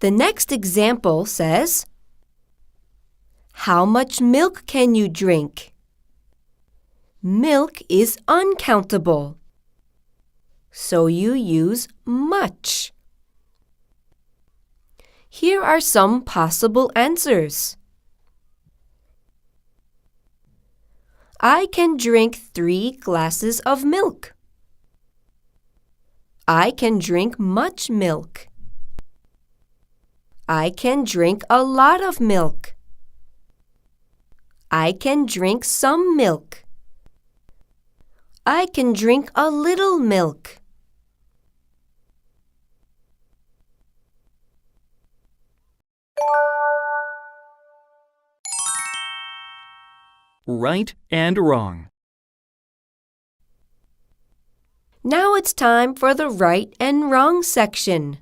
The next example says, how much milk can you drink? Milk is uncountable, so you use much. Here are some possible answers. I can drink 3 glasses of milk. I can drink much milk. I can drink a lot of milk. I can drink some milk. I can drink a little milk. Right and wrong. Now it's time for the right and wrong section.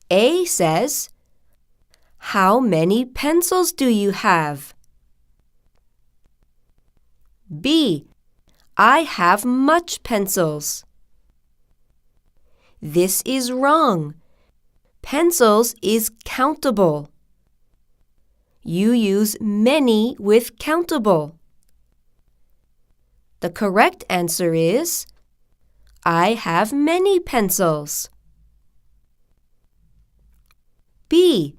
A says, how many pencils do you have? B, I have much pencils. This is wrong. Pencils is countable. You use many with countable. The correct answer is, I have many pencils. B,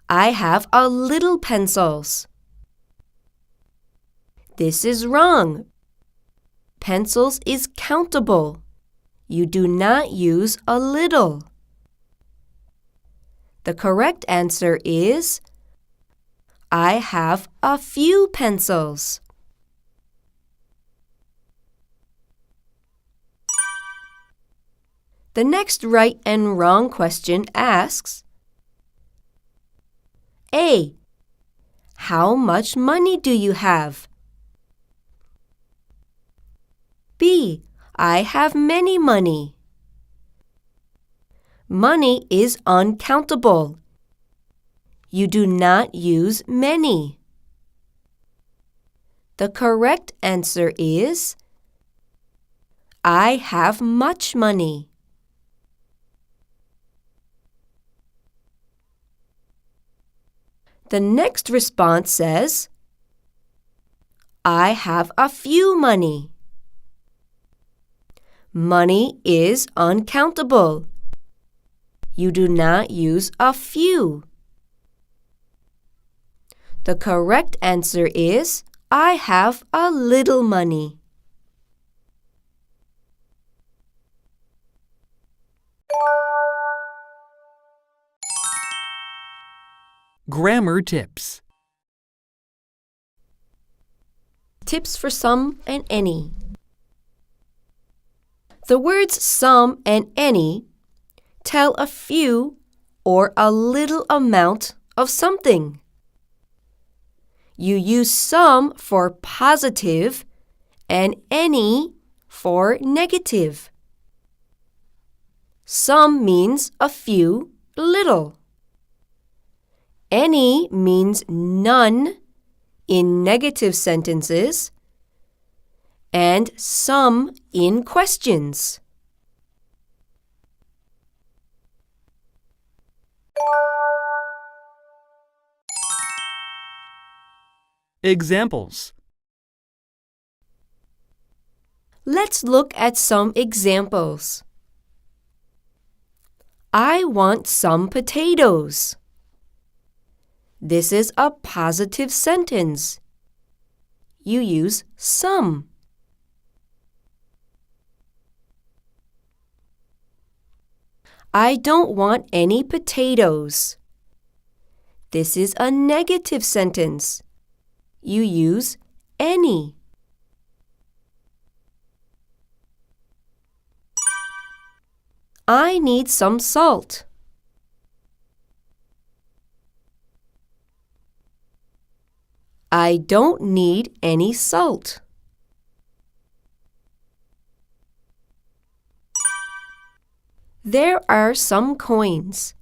I have a little pencils. This is wrong. Pencils is countable. You do not use a little. The correct answer is, I have a few pencils. The next right and wrong question asks, A, how much money do you have? B, I have many money. Money is uncountable. You do not use many. The correct answer is I have much money. The next response says, I have a few money. Money is uncountable. You do not use a few. The correct answer is I have a little money. Grammar tips. Tips for some and any. The words some and any tell a few or a little amount of something. You use some for positive and any for negative. Some means a few, little. Any means none in negative sentences and some in questions. Examples. Let's look at some examples. I want some potatoes. This is a positive sentence. You use some. I don't want any potatoes. This is a negative sentence. You use any. I need some salt. I don't need any salt. There are some coins.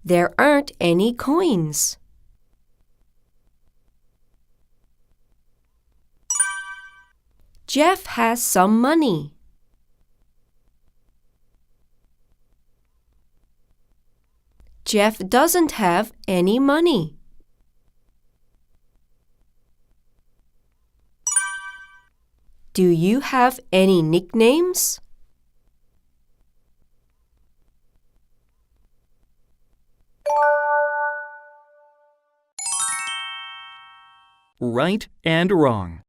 There aren't any coins. Jeff has some money. Jeff doesn't have any money. Do you have any nicknames? Right and wrong.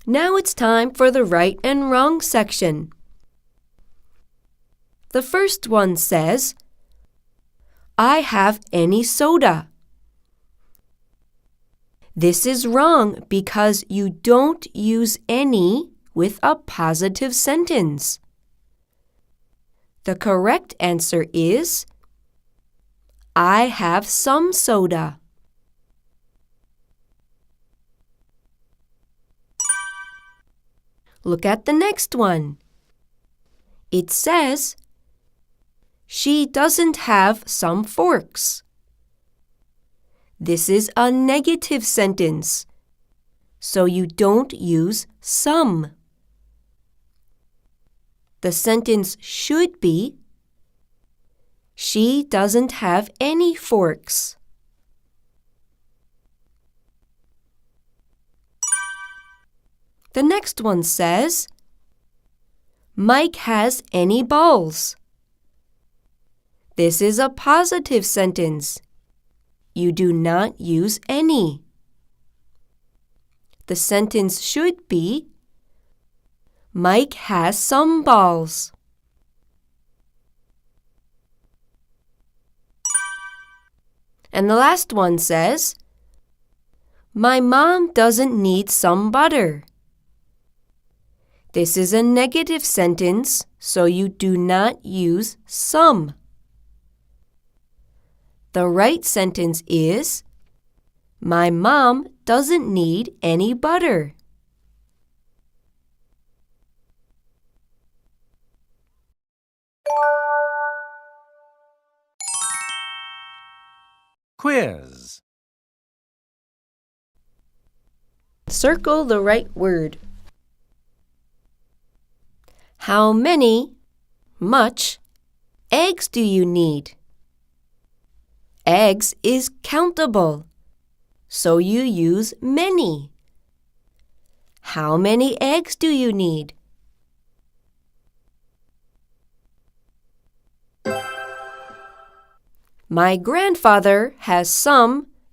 Now it's time for the right and wrong section. The first one says, I have any soda. This is wrong because you don't use any with a positive sentence. The correct answer is, I have some soda. Look at the next one. It says, she doesn't have some forks. This is a negative sentence, so you don't use some. The sentence should be, she doesn't have any forks. The next one says, Mike has any balls. This is a positive sentence. You do not use any. The sentence should be, Mike has some balls. And the last one says, my mom doesn't need some butter. This is a negative sentence, so you do not use some. The right sentence is, my mom doesn't need any butter. Quiz. Circle the right word. How many, much, eggs do you need? Eggs is countable, so you use many. How many eggs do you need? My grandfather has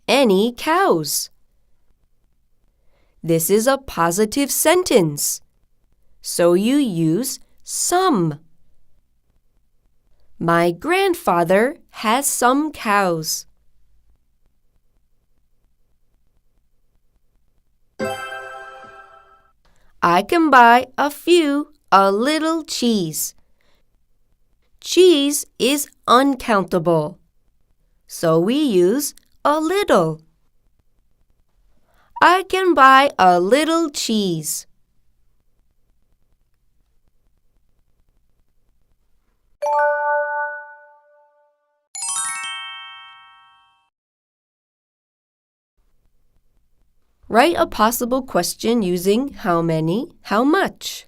any cows. This is a positive sentence, so you use some. My grandfather has some cows. I can buy a little cheese. Cheese is uncountable, so we use a little. I can buy a little cheese. Write a possible question using how many, how much.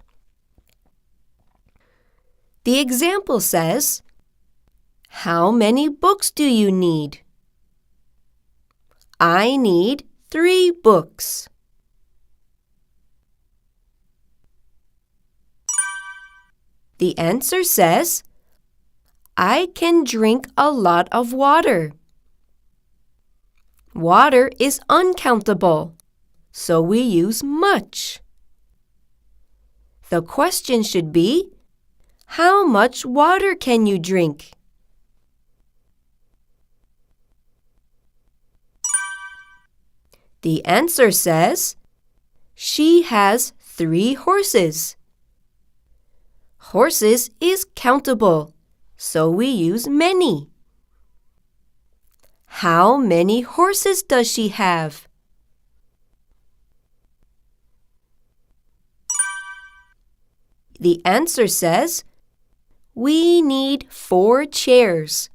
The example says, how many books do you need? I need 3 books. The answer says, I can drink a lot of water. Water is uncountable, so we use much. The question should be, how much water can you drink? The answer says, she has 3 horses. Horses is countable, so we use many. How many horses does she have? The answer says, we need 4 chairs.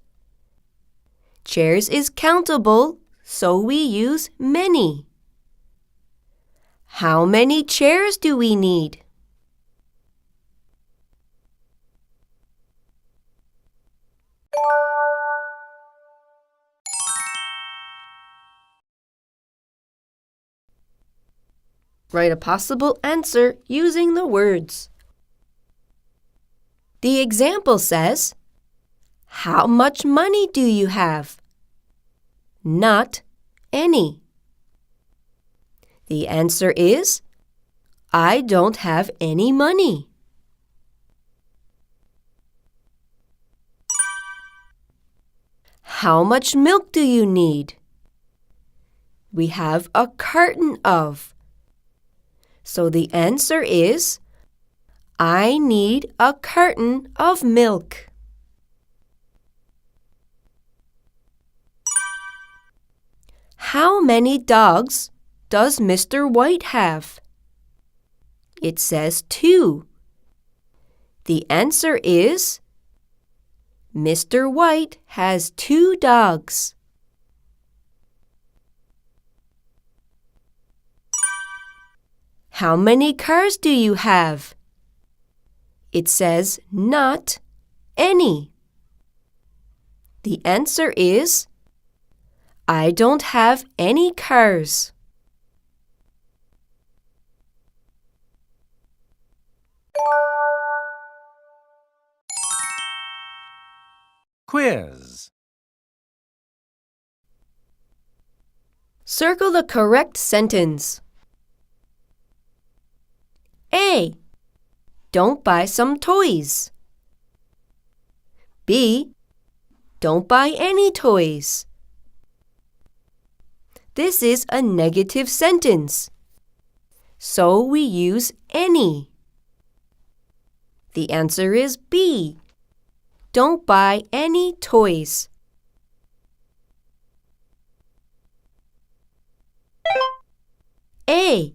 Chairs is countable, so we use many. How many chairs do we need? Write a possible answer using the words. The example says, how much money do you have? Not any. The answer is, I don't have any money. How much milk do you need? We have a carton of. So the answer is, I need a carton of milk. How many dogs does Mr. White have? It says 2. The answer is, Mr. White has 2 dogs. How many cars do you have? It says not any. The answer is, I don't have any cars. Quiz. Circle the correct sentence. A. Don't buy some toys. B. Don't buy any toys. This is a negative sentence, so we use any. The answer is B. Don't buy any toys. A.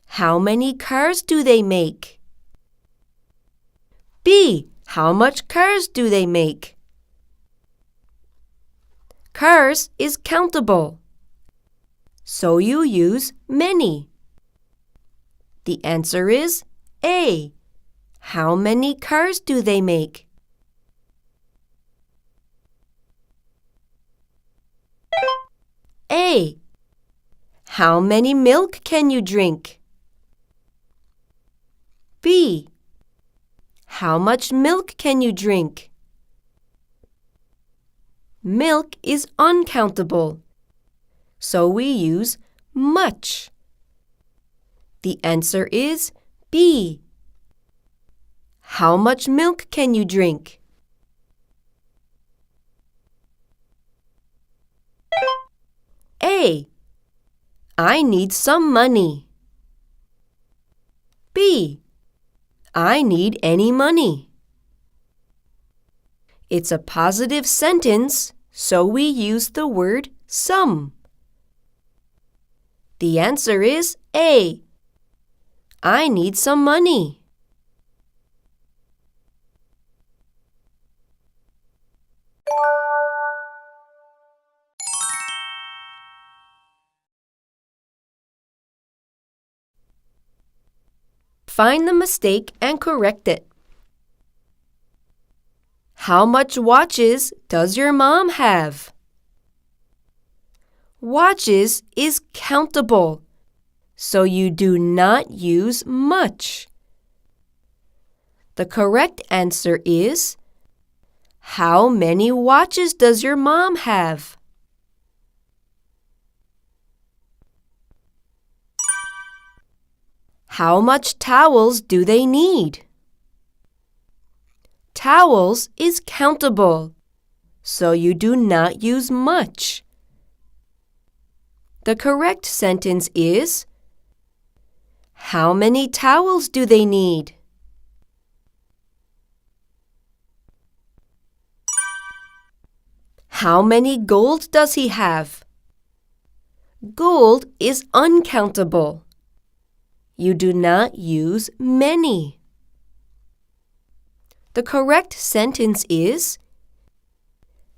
How many cars do they make? B. How much cars do they make? cars is countable. So you use many. The answer is A. How many cars do they make? A. How many milk can you drink? B. How much milk can you drink? Milk is uncountable, so we use much. The answer is B. How much milk can you drink? A. I need some money. B. I need any money. It's a positive sentence, so we use the word some. The answer is A. I need some money. Find the mistake and correct it. How much watches does your mom have? Watches is countable, so you do not use much. The correct answer is, how many watches does your mom have? How much towels do they need? Towels is countable, so you do not use much. The correct sentence is, how many towels do they need? How many gold does he have? Gold is uncountable. You do not use many. The correct sentence is,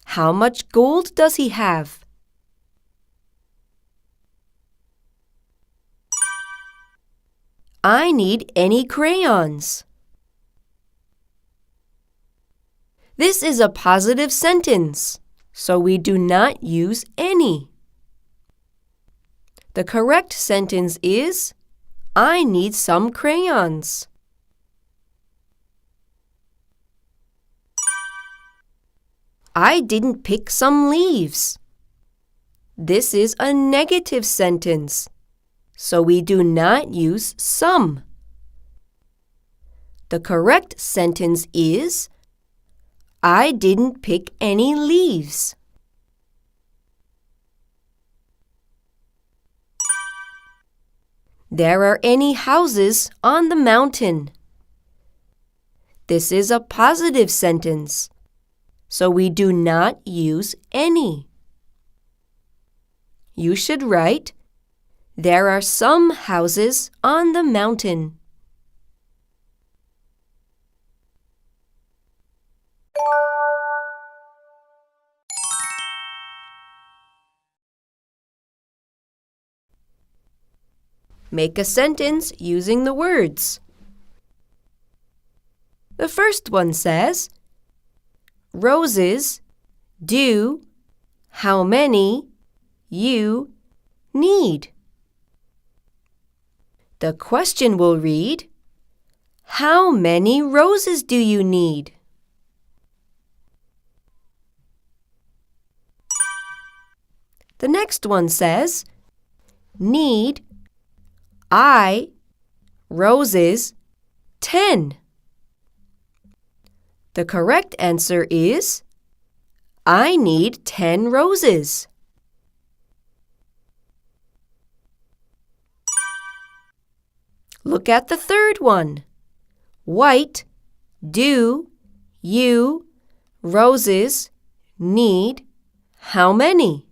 how much gold does he have? I need any crayons. This is a positive sentence, so we do not use any. The correct sentence is, I need some crayons. I didn't pick some leaves. This is a negative sentence, so we do not use some. The correct sentence is, I didn't pick any leaves. There are any houses on the mountain. This is a positive sentence, so we do not use any. You should write, there are some houses on the mountain. Make a sentence using the words. The first one says, roses do how many you need. The question will read, how many roses do you need? The next one says, need I roses 10. The correct answer is, I need 10 roses. Look at the third one. White, do, you, roses, need, how many?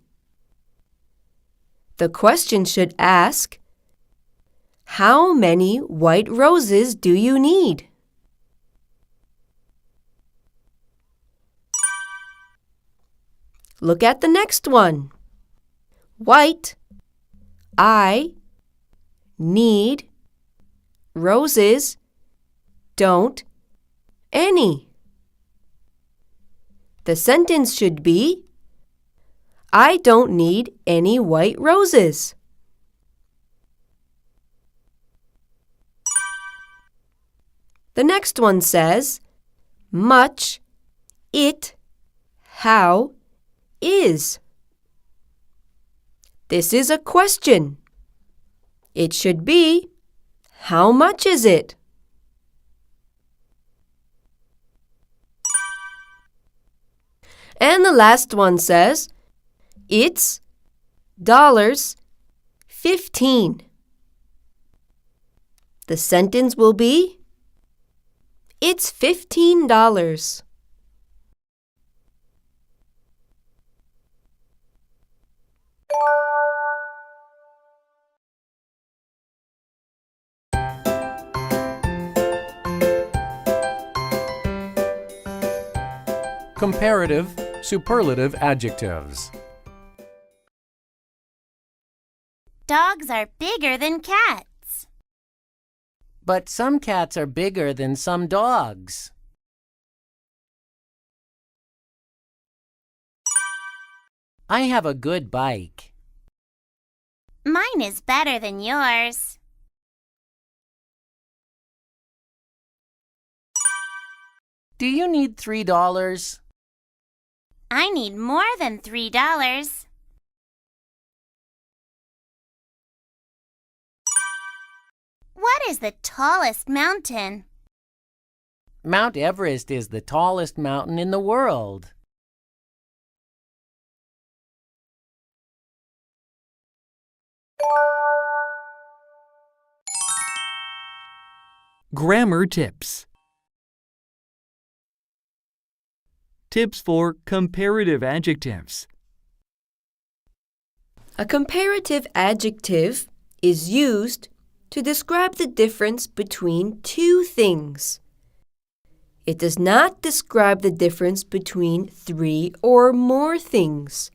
The question should ask, how many white roses do you need? Look at the next one. White, I need roses, don't any. The sentence should be, I don't need any white roses. The next one says, much, it, how, is. This is a question. It should be, how much is it? And the last one says, it's dollars 15. The sentence will be, it's $15. Comparative, superlative adjectives. Dogs are bigger than cats. But some cats are bigger than some dogs. I have a good bike. Mine is better than yours. Do you need $3? I need more than $3. What is the tallest mountain? Mount Everest is the tallest mountain in the world. Grammar tips. Tips for comparative adjectives. A comparative adjective is used to describe the difference between two things. It does not describe the difference between three or more things.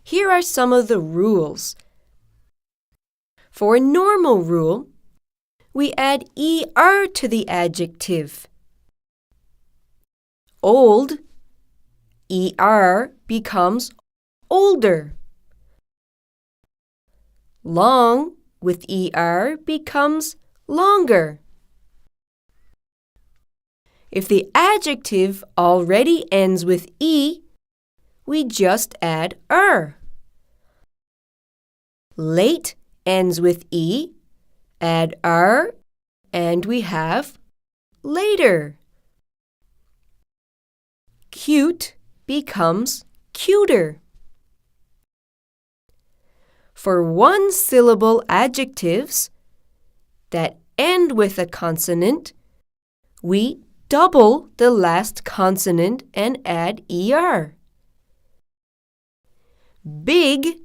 Here are some of the rules. For a normal rule, we add er to the adjective. Old, er becomes older. Long with er becomes longer. If the adjective already ends with e, we just add er. Late ends with e, add er, and we have later. Cute becomes cuter. For one-syllable adjectives that end with a consonant, we double the last consonant and add er. Big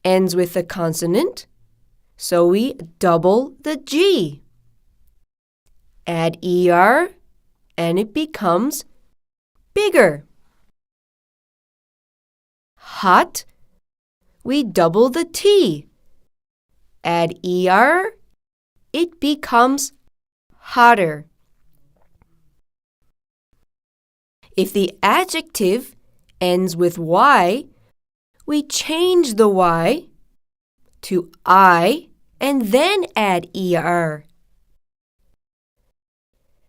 ends with a consonant, so we double the G. Add er, and it becomes bigger. Hot, we double the T. Add er, it becomes hotter. If the adjective ends with y, we change the y to I and then add er.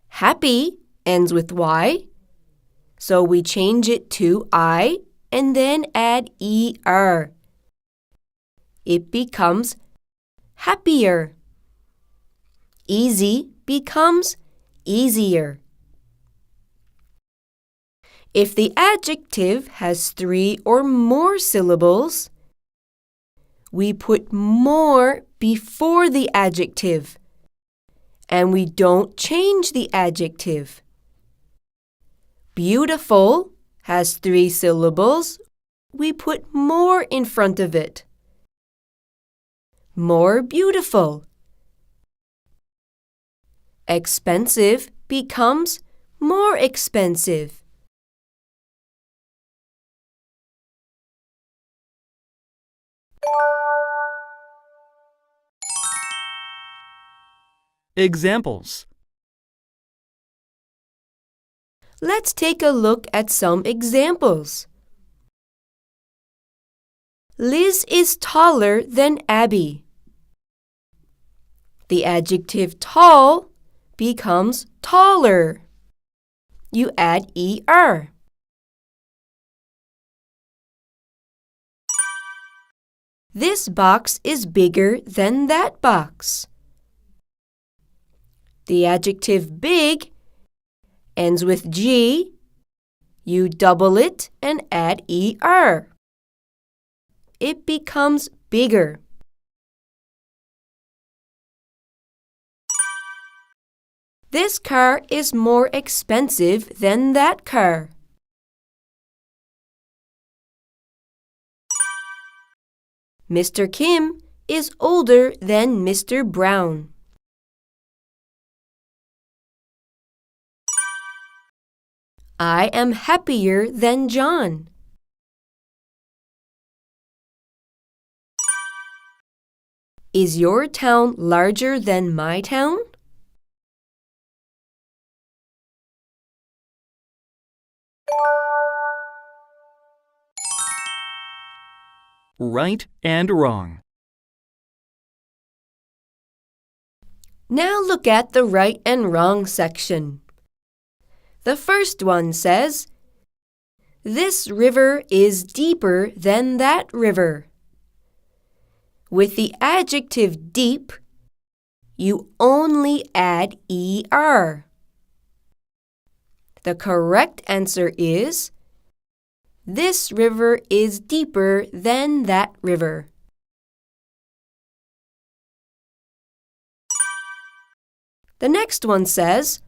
Happy ends with y, so we change it to I and then add er. It becomes happier. Easy becomes easier. If the adjective has three or more syllables, we put more before the adjective, and we don't change the adjective. Beautiful has three syllables. We put more in front of it. More beautiful. Expensive becomes more expensive. Examples. Let's take a look at some examples. Liz is taller than Abby. The adjective tall becomes taller. You add er. This box is bigger than that box. The adjective big ends with G. You double it and add er. It becomes bigger. This car is more expensive than that car. Mr. Kim is older than Mr. Brown. I am happier than John. Is your town larger than my town? Right and wrong. Now look at the right and wrong section. The first one says, "This river is deeper than that river." With the adjective deep, you only add er. The correct answer is, this river is deeper than that river. The next one says,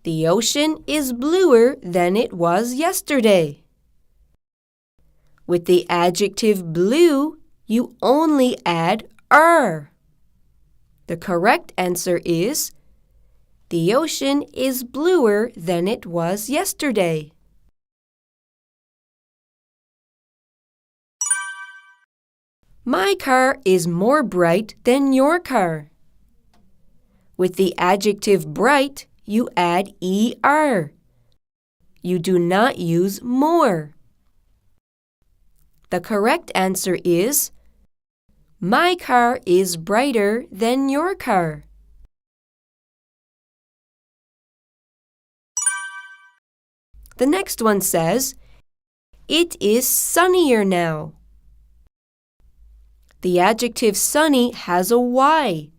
the ocean is bluer than it was yesterday. With the adjective blue, you only add er. The correct answer is, the ocean is bluer than it was yesterday. My car is more bright than your car. With the adjective bright, you add er. You do not use more. The correct answer is, my car is brighter than your car. The next one says, it is sunnier now. The adjective sunny has a Y.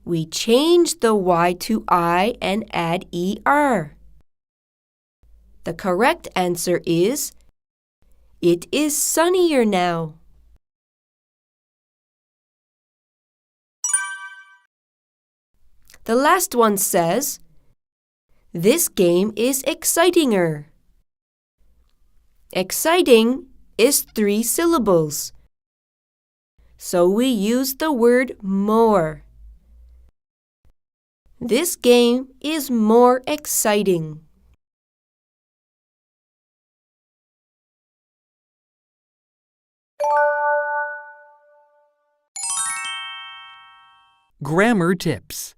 We change the Y to I and add er. The correct answer is, it is sunnier now. The last one says, this game is excitinger. Exciting is 3 syllables. So we use the word more. This game is more exciting. Grammar tips.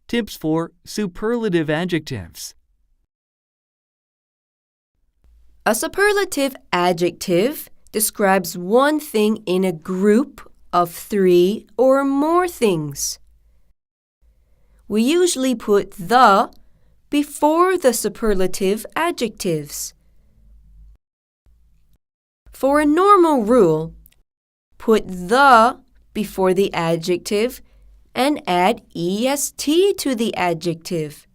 Tips for superlative adjectives. A superlative adjective describes one thing in a group of 3 or more things. We usually put the before the superlative adjectives. For a normal rule, put the before the adjective and add est to the adjective.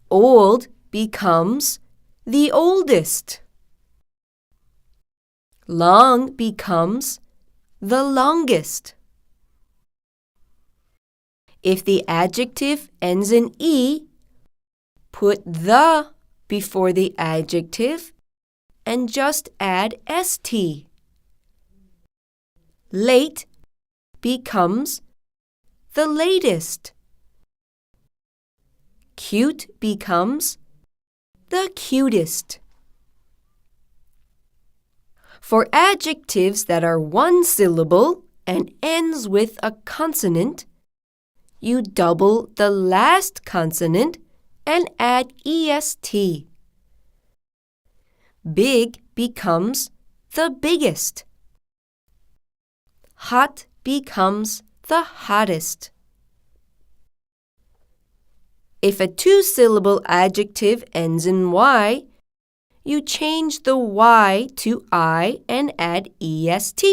Old becomes the oldest. Long becomes the longest. If the adjective ends in e, put the before the adjective and just add st. Late becomes the latest. Cute becomes the cutest. For adjectives that are one syllable and ends with a consonant, you double the last consonant and add est. Big becomes the biggest. Hot becomes the hottest. If a two-syllable adjective ends in y, you change the y to I and add est.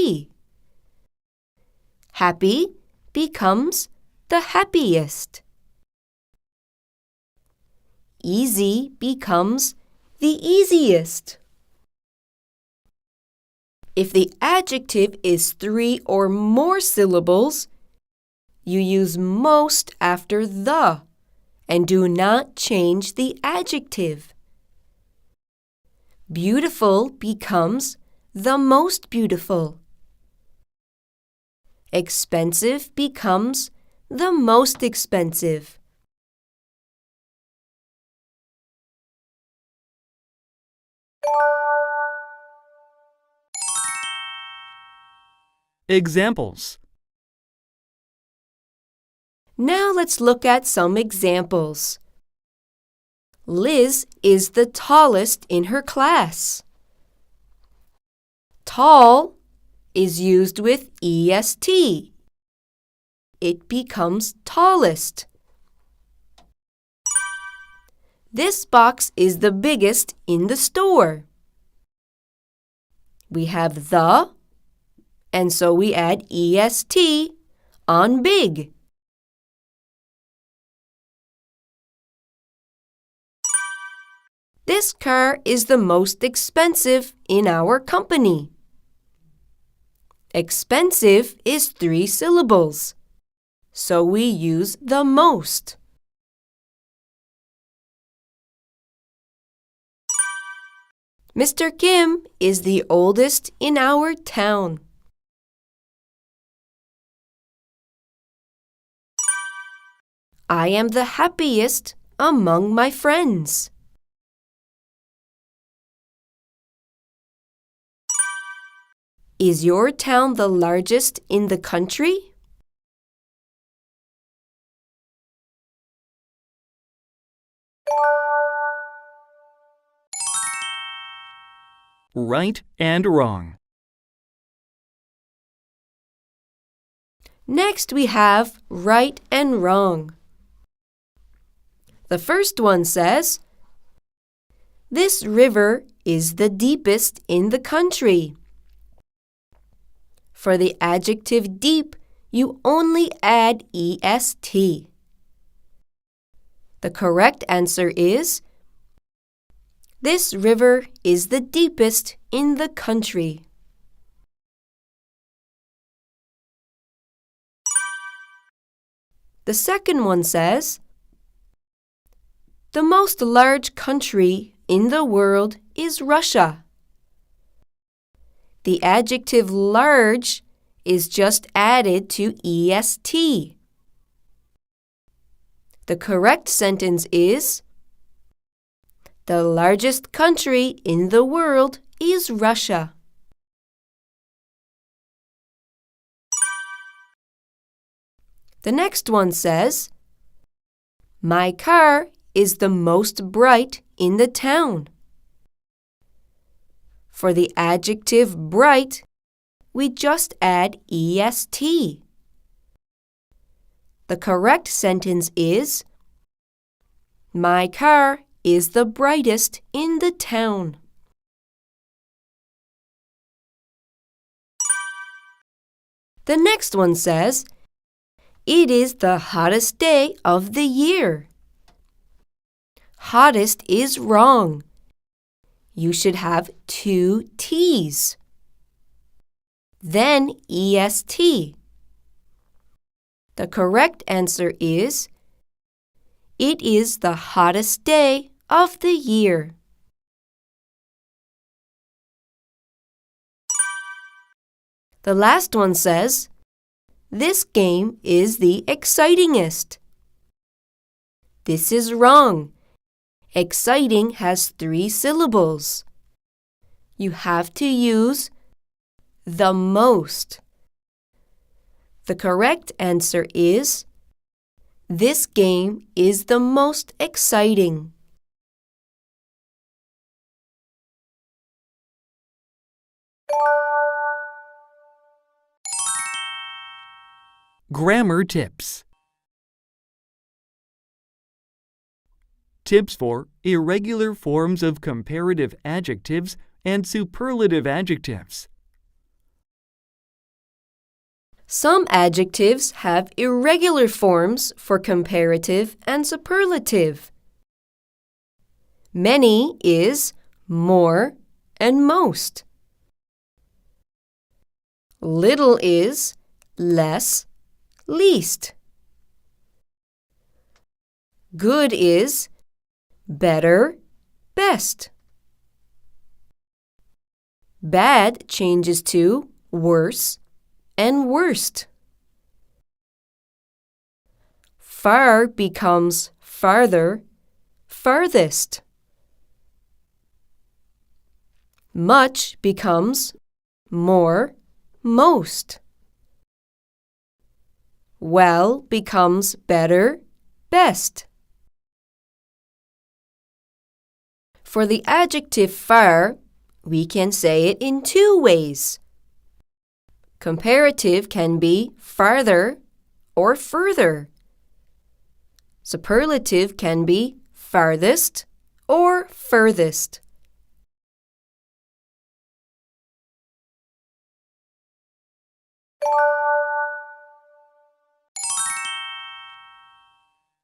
Happy becomes the happiest. Easy becomes the easiest. If the adjective is 3 or more syllables, you use most after the and do not change the adjective. Beautiful becomes the most beautiful. Expensive becomes the most expensive. Examples. Now let's look at some examples. Liz is the tallest in her class. Tall is used with est. It becomes tallest. This box is the biggest in the store. We have the, and so we add est on big. This car is the most expensive in our company. Expensive is 3 syllables, so we use the most. Mr. Kim is the oldest in our town. I am the happiest among my friends. Is your town the largest in the country? Right and wrong. Next we have right and wrong. The first one says, this river is the deepest in the country. For the adjective deep, you only add est. The correct answer is, this river is the deepest in the country. The second one says, the most large country in the world is Russia. The adjective large is just added to est. The correct sentence is, the largest country in the world is Russia. The next one says, my car is the most bright in the town. For the adjective bright, we just add est. The correct sentence is, my car is the brightest in the town. The next one says, it is the hottest day of the year. Hottest is wrong. You should have 2 T's. Then est. The correct answer is, it is the hottest day of the year. The last one says, this game is the excitingest. This is wrong. Exciting has 3 syllables. You have to use the most. The correct answer is, this game is the most exciting. Grammar tips. Tips for irregular forms of comparative adjectives and superlative adjectives. Some adjectives have irregular forms for comparative and superlative. Many is more and most. Little is less, least. Good is better, best. Bad changes to worse and worst. Far becomes farther, farthest. Much becomes more, most. Well becomes better, best. For the adjective far, we can say it in two ways. Comparative can be farther or further. Superlative can be farthest or furthest.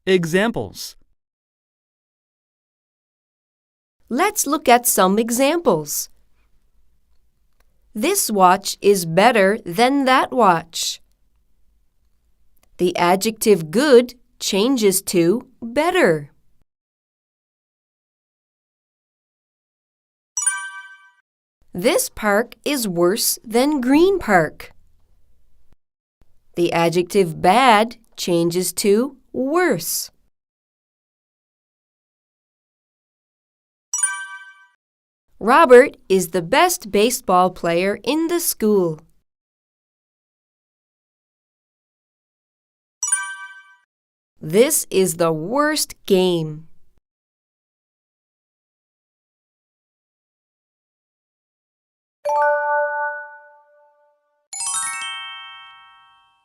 Examples. Let's look at some examples. This watch is better than that watch. The adjective good changes to better. This park is worse than Green Park. The adjective bad changes to worse. Robert is the best baseball player in the school. This is the worst game.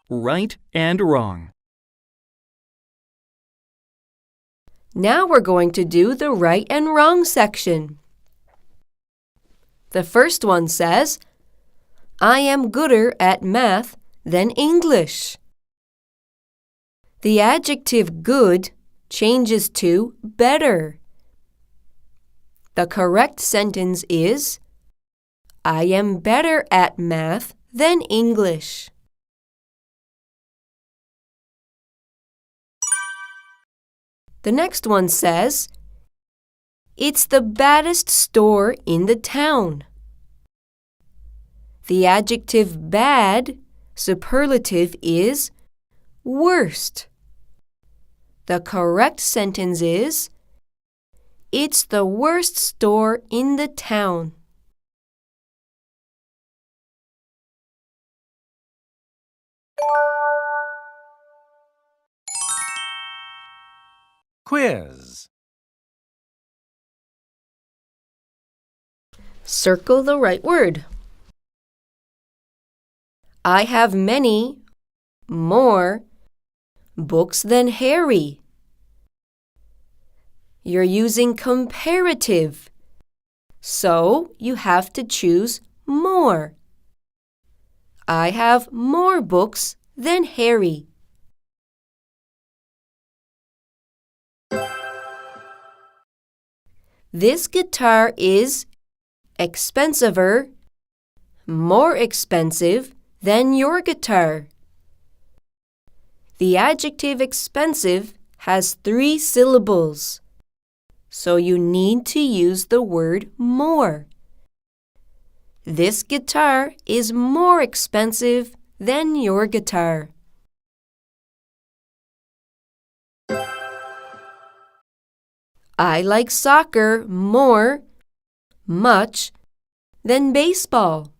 Right and wrong. Now we're going to do the right and wrong section. The first one says, I am gooder at math than English. The adjective good changes to better. The correct sentence is, I am better at math than English. The next one says, it's the baddest store in the town. The adjective bad, superlative, is worst. The correct sentence is, it's the worst store in the town. Quiz. Circle the right word. I have many, more, books than Harry. You're using comparative, so you have to choose more. I have more books than Harry. This guitar is expensiver, more expensive than your guitar. The adjective expensive has 3 syllables, so you need to use the word more. This guitar is more expensive than your guitar. I like soccer more, much, than baseball.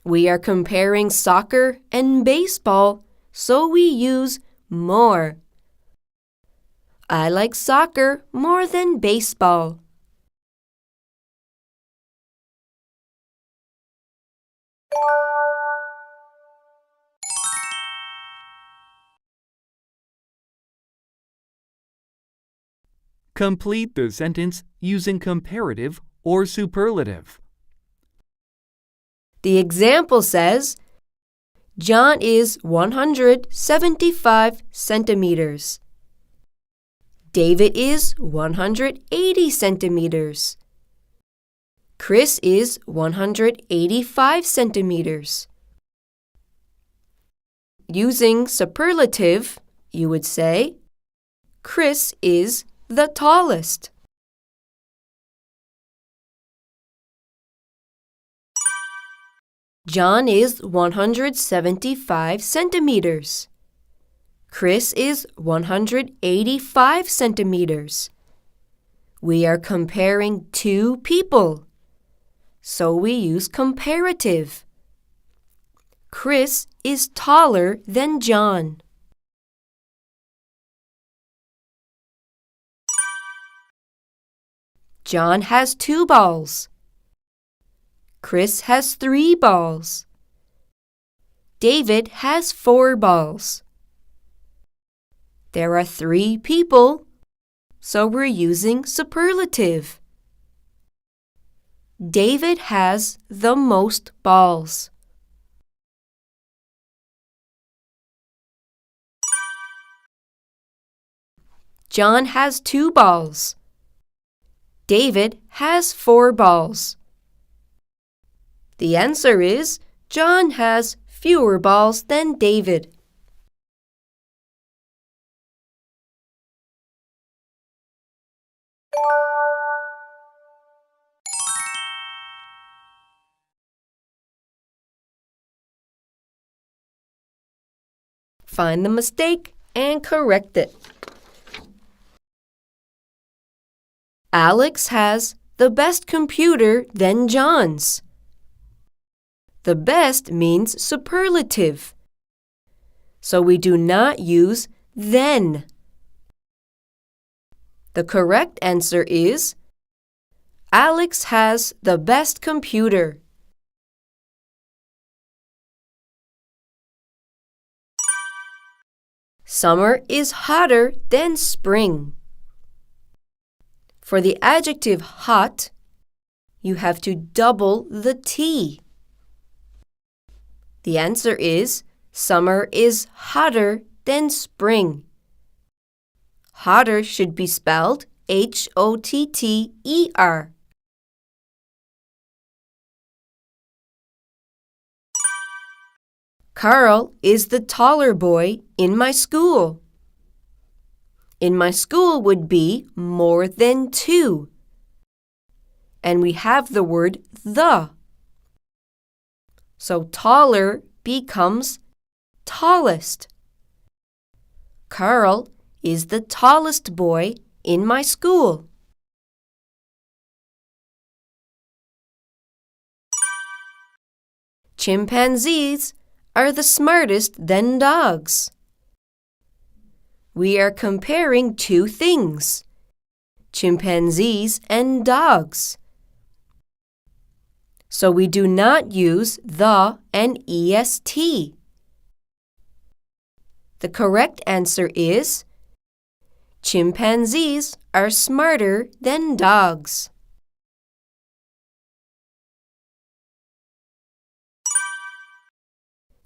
We are comparing soccer and baseball, so we use more. I like soccer more than baseball. Complete the sentence using comparative or superlative. The example says, John is 175 centimeters. David is 180 centimeters. Chris is 185 centimeters. Using superlative, you would say, Chris is the tallest. John is 175 centimeters. Chris is 185 centimeters. We are comparing two people, so we use comparative. Chris is taller than John. John has 2 balls. Chris has 3 balls. David has 4 balls. There are 3 people, so we're using superlative. David has the most balls. John has 2 balls. David has 4 balls. The answer is John has fewer balls than David. Find the mistake and correct it. Alex has the best computer than John's. The best means superlative, so we do not use then. The correct answer is Alex has the best computer. Summer is hotter than spring. For the adjective hot, you have to double the T. The answer is summer is hotter than spring. Hotter should be spelled Hotter. Carl is the taller boy in my school. In my school would be more than 2. And we have the word the. So taller becomes tallest. Carl is the tallest boy in my school. Chimpanzees are the smartest than dogs. We are comparing 2 things, chimpanzees and dogs. So we do not use the and est. The correct answer is chimpanzees are smarter than dogs.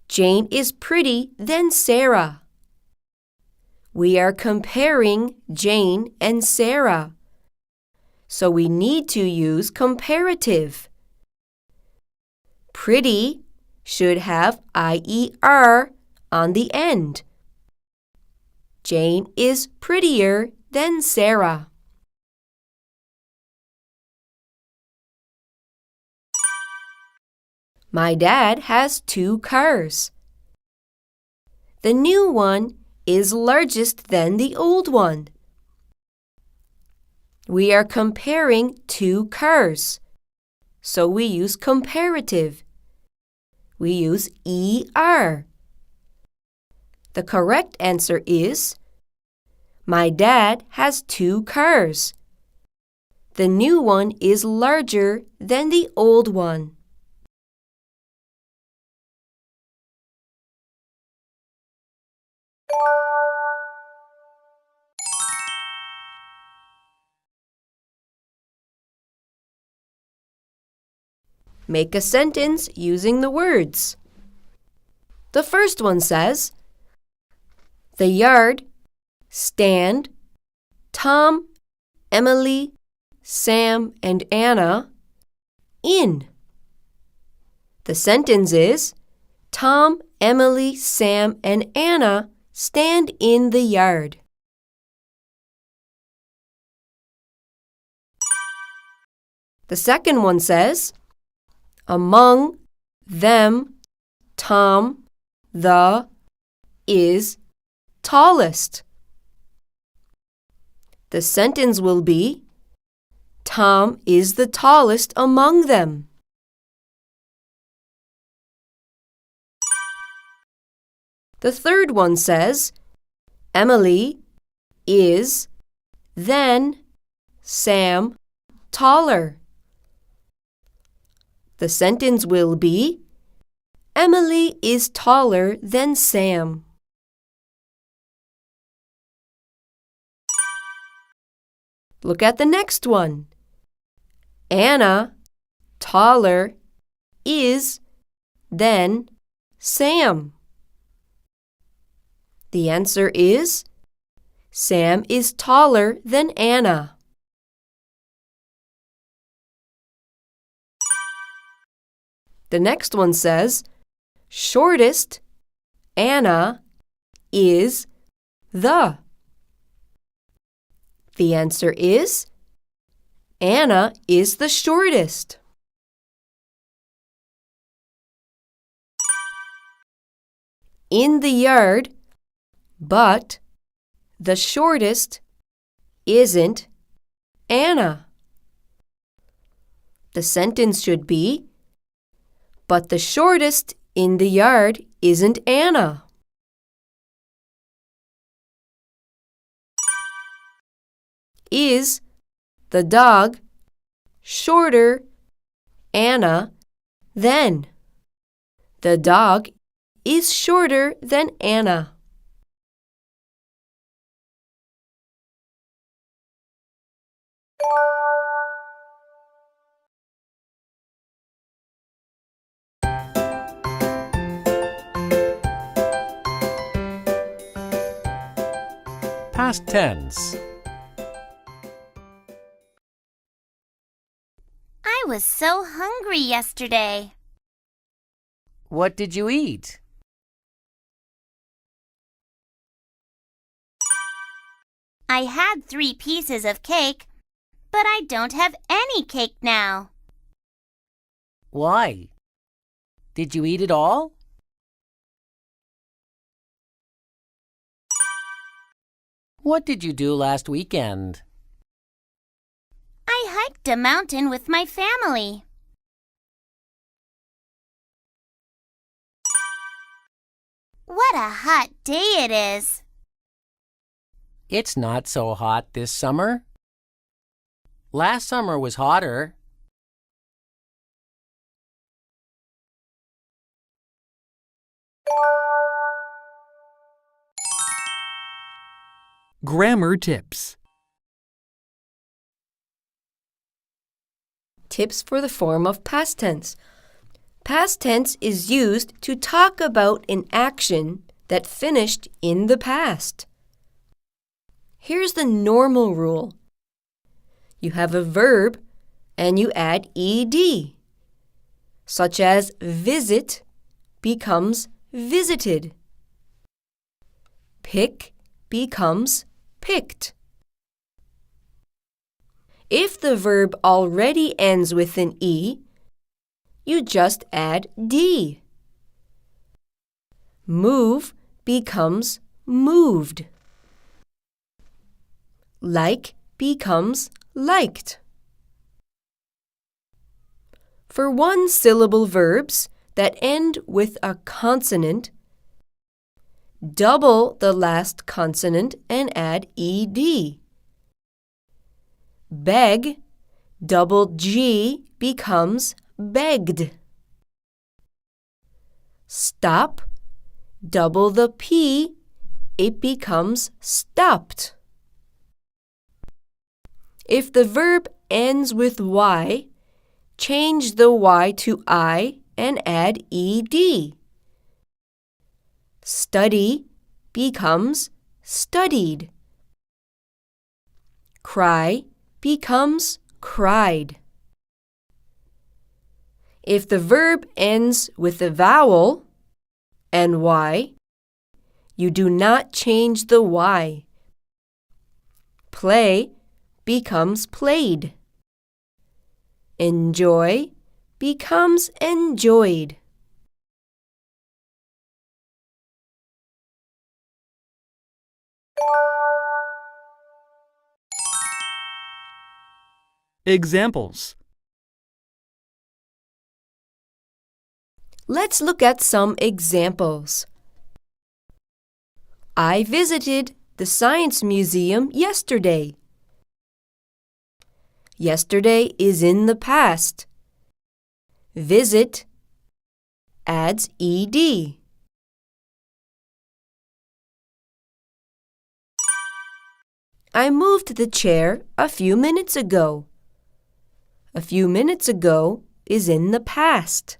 Jane is pretty than Sarah. We are comparing Jane and Sarah, so we need to use comparative. Pretty should have IER on the end. Jane is prettier than Sarah. My dad has 2 cars. The new one is largest than the old one. We are comparing 2 cars, so we use comparative. we use ER. The correct answer is, my dad has 2 cars. The new one is larger than the old one. Make a sentence using the words. The first one says, the yard, stand, Tom, Emily, Sam, and Anna in. The sentence is, Tom, Emily, Sam, and Anna stand in the yard. The second one says, among them, Tom, is tallest. The sentence will be, Tom is the tallest among them. The third one says, Emily is, then Sam, taller. The sentence will be, Emily is taller than Sam. Look at the next one. Anna, taller, is, then Sam. The answer is, Sam is taller than Anna. The next one says, shortest, Anna, is the. The answer is, Anna is the shortest. In the yard, but the shortest isn't Anna. The sentence should be, but the shortest in the yard isn't Anna. Is the dog shorter Anna than? The dog is shorter than Anna. Past tense. I was so hungry yesterday. What did you eat? I had 3 pieces of cake, but I don't have any cake now. Why? Did you eat it all? What did you do last weekend? I hiked a mountain with my family. What a hot day it is. It's not so hot this summer. Last summer was hotter. Grammar tips. Tips for the form of past tense. Past tense is used to talk about an action that finished in the past. Here's the normal rule. You have a verb and you add ed, such as visit becomes visited. Pick becomes picked. If the verb already ends with an e, you just add d. Move becomes moved. Like becomes liked. For one-syllable verbs, that end with a consonant, double the last consonant and add ed. Beg, double G becomes begged. Stop, double the P, it becomes stopped. If the verb ends with Y, change the Y to I and add ed. Study becomes studied. Cry becomes cried. If the verb ends with a vowel, ny, you do not change the Y. Play becomes played. Enjoy becomes enjoyed. Examples. Let's look at some examples. I visited the Science Museum yesterday. Yesterday is in the past. Visit adds ed. I moved the chair a few minutes ago. A few minutes ago is in the past.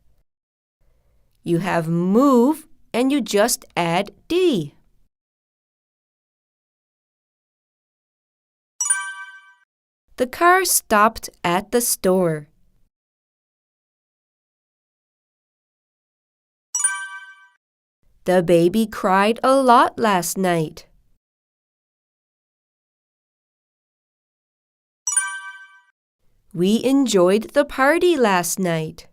You have move and you just add d. The car stopped at the store. The baby cried a lot last night. We enjoyed the party last night.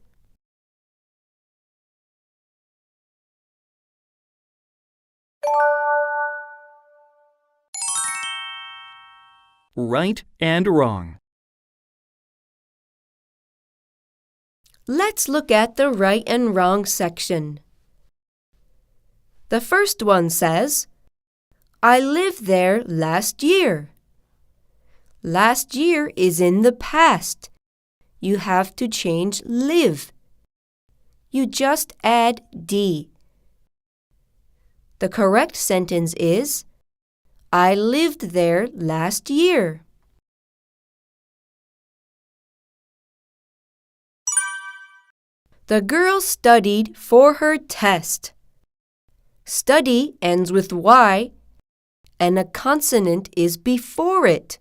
Right and wrong. Let's look at the right and wrong section. The first one says, I lived there last year. Last year is in the past. You have to change live. You just add d. The correct sentence is, I lived there last year. The girl studied for her test. Study ends with Y and a consonant is before it.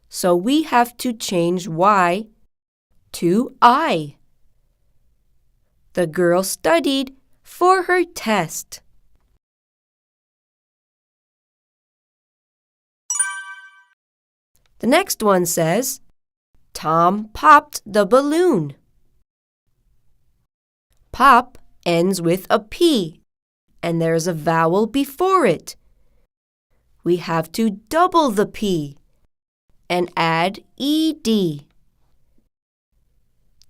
So we have to change Y to I. The girl studied for her test. The next one says, Tom popped the balloon. Pop ends with a P, and there's a vowel before it. We have to double the P and add ed.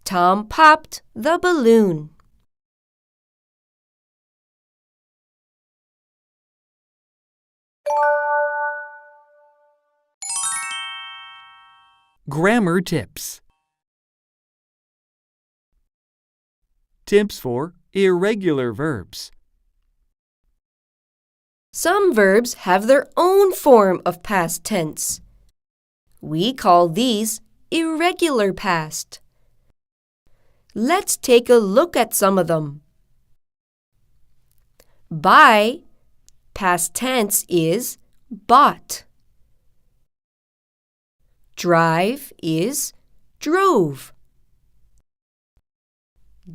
Tom popped the balloon. Grammar tips. Tips for irregular verbs. Some verbs have their own form of past tense. We call these irregular past. Let's take a look at some of them. Buy, past tense is bought. Drive is drove.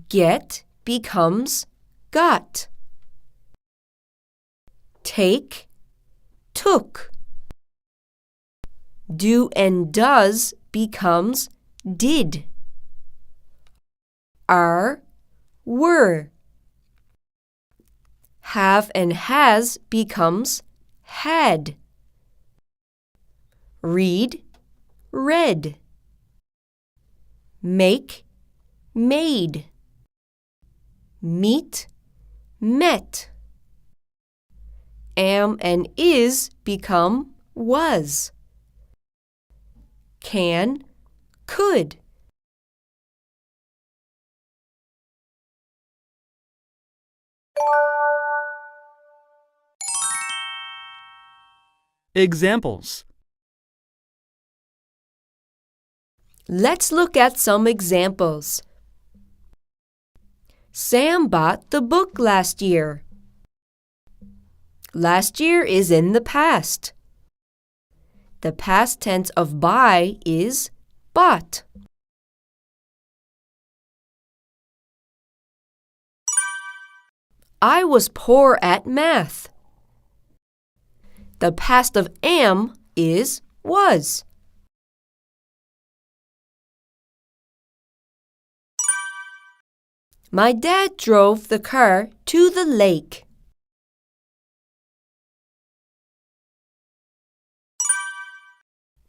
Get becomes got. Take, took. Do and does becomes did. Are, were. Have and has becomes had. Read, read. Make, made. meet, met. Am and is become was. Can, could. Examples. Let's look at some examples. Sam bought the book last year. Last year is in the past. The past tense of buy is bought. I was poor at math. The past of am is was. My dad drove the car to the lake.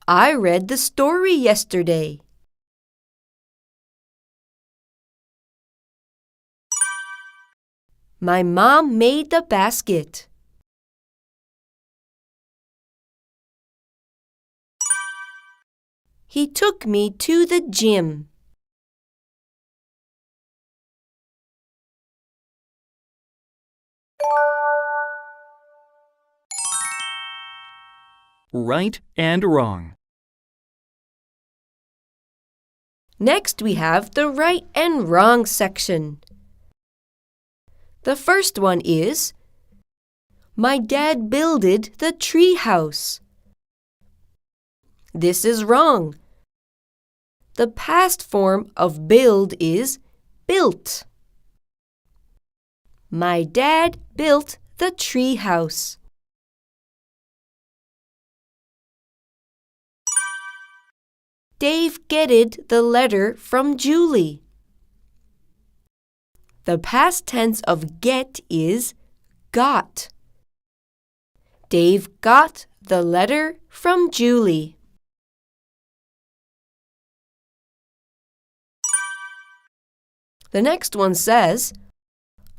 I read the story yesterday. My mom made the basket. He took me to the gym. Right and wrong. Next, we have the right and wrong section. The first one is, my dad builded the tree house. This is wrong. The past form of build is built. My dad built the tree house. Dave getted the letter from Julie. The past tense of get is got. Dave got the letter from Julie. The next one says,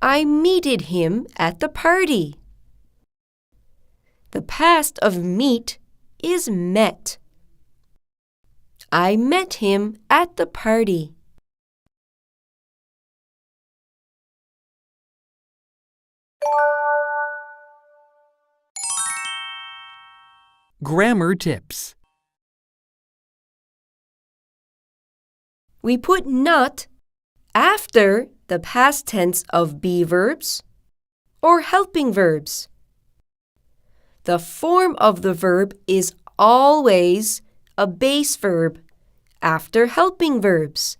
I meted him at the party. The past of meet is met. I met him at the party. Grammar tips. We put not after the past tense of be verbs or helping verbs. The form of the verb is always a base verb after helping verbs.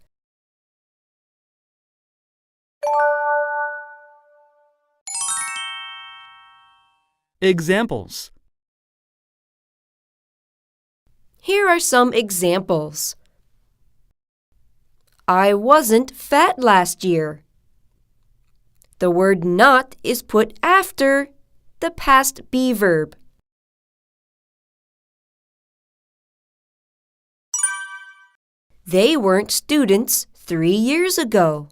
Examples. Here are some examples. I wasn't fat last year. The word not is put after the past be verb. They weren't students 3 years ago.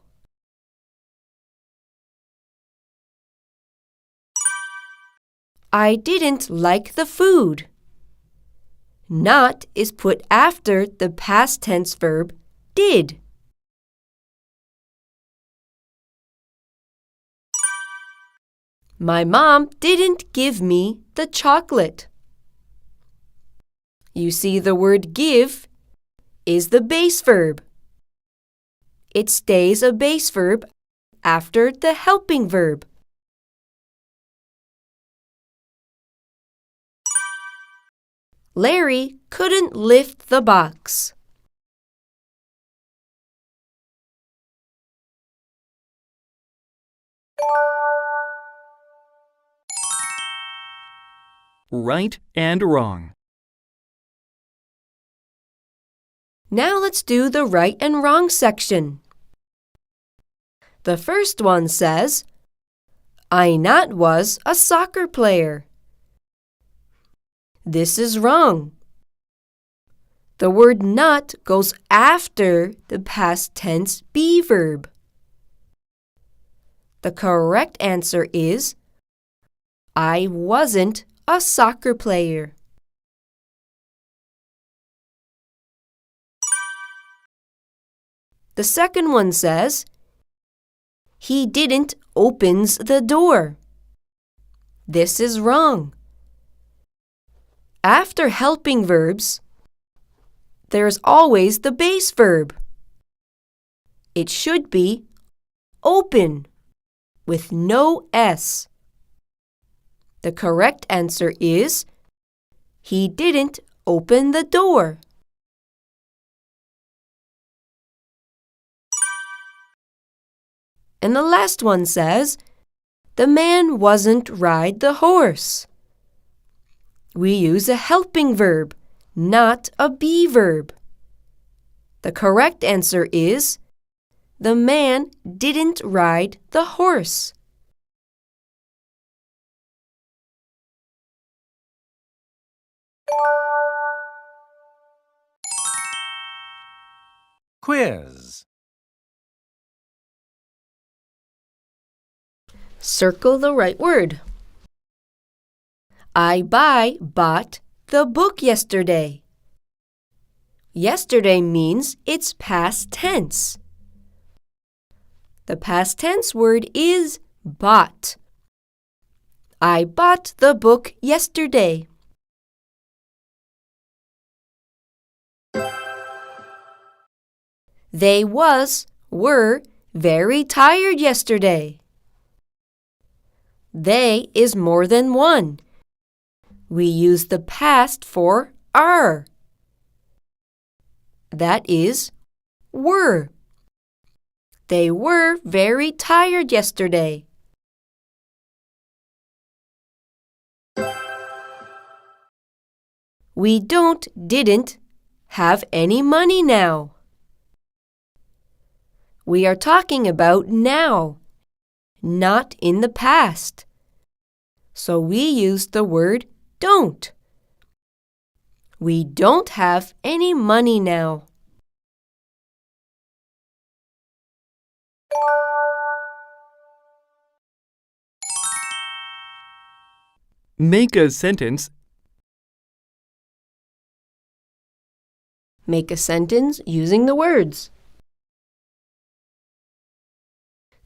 I didn't like the food. Not is put after the past tense verb did. My mom didn't give me the chocolate. You see, the word give is the base verb. It stays a base verb after the helping verb. Larry couldn't lift the box. Right and wrong. Now let's do the right and wrong section. The first one says, Ainat was a soccer player. This is wrong. The word not goes after the past tense be verb. The correct answer is I wasn't a soccer player. The second one says, he didn't opens the door. This is wrong. After helping verbs, there's always the base verb. It should be open with no S. The correct answer is he didn't open the door. And the last one says, the man wasn't ride the horse. We use a helping verb, not a be verb. The correct answer is, the man didn't ride the horse. Quiz. Circle the right word. I bought the book yesterday. Yesterday means it's past tense. The past tense word is bought. I bought the book yesterday. They were very tired yesterday. They is more than one. We use the past for are. That is were. They were very tired yesterday. We didn't have any money now. We are talking about now, not in the past. So we use the word don't. We don't have any money now. Make a sentence. Make a sentence using the words.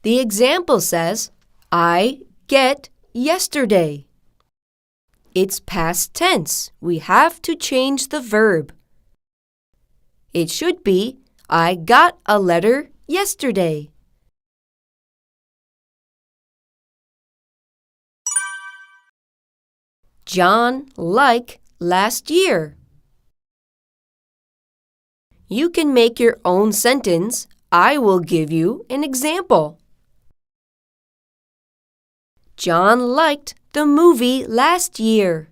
The example says, I get yesterday. It's past tense. We have to change the verb. It should be, I got a letter yesterday. John liked last year. You can make your own sentence. I will give you an example. John liked the movie last year.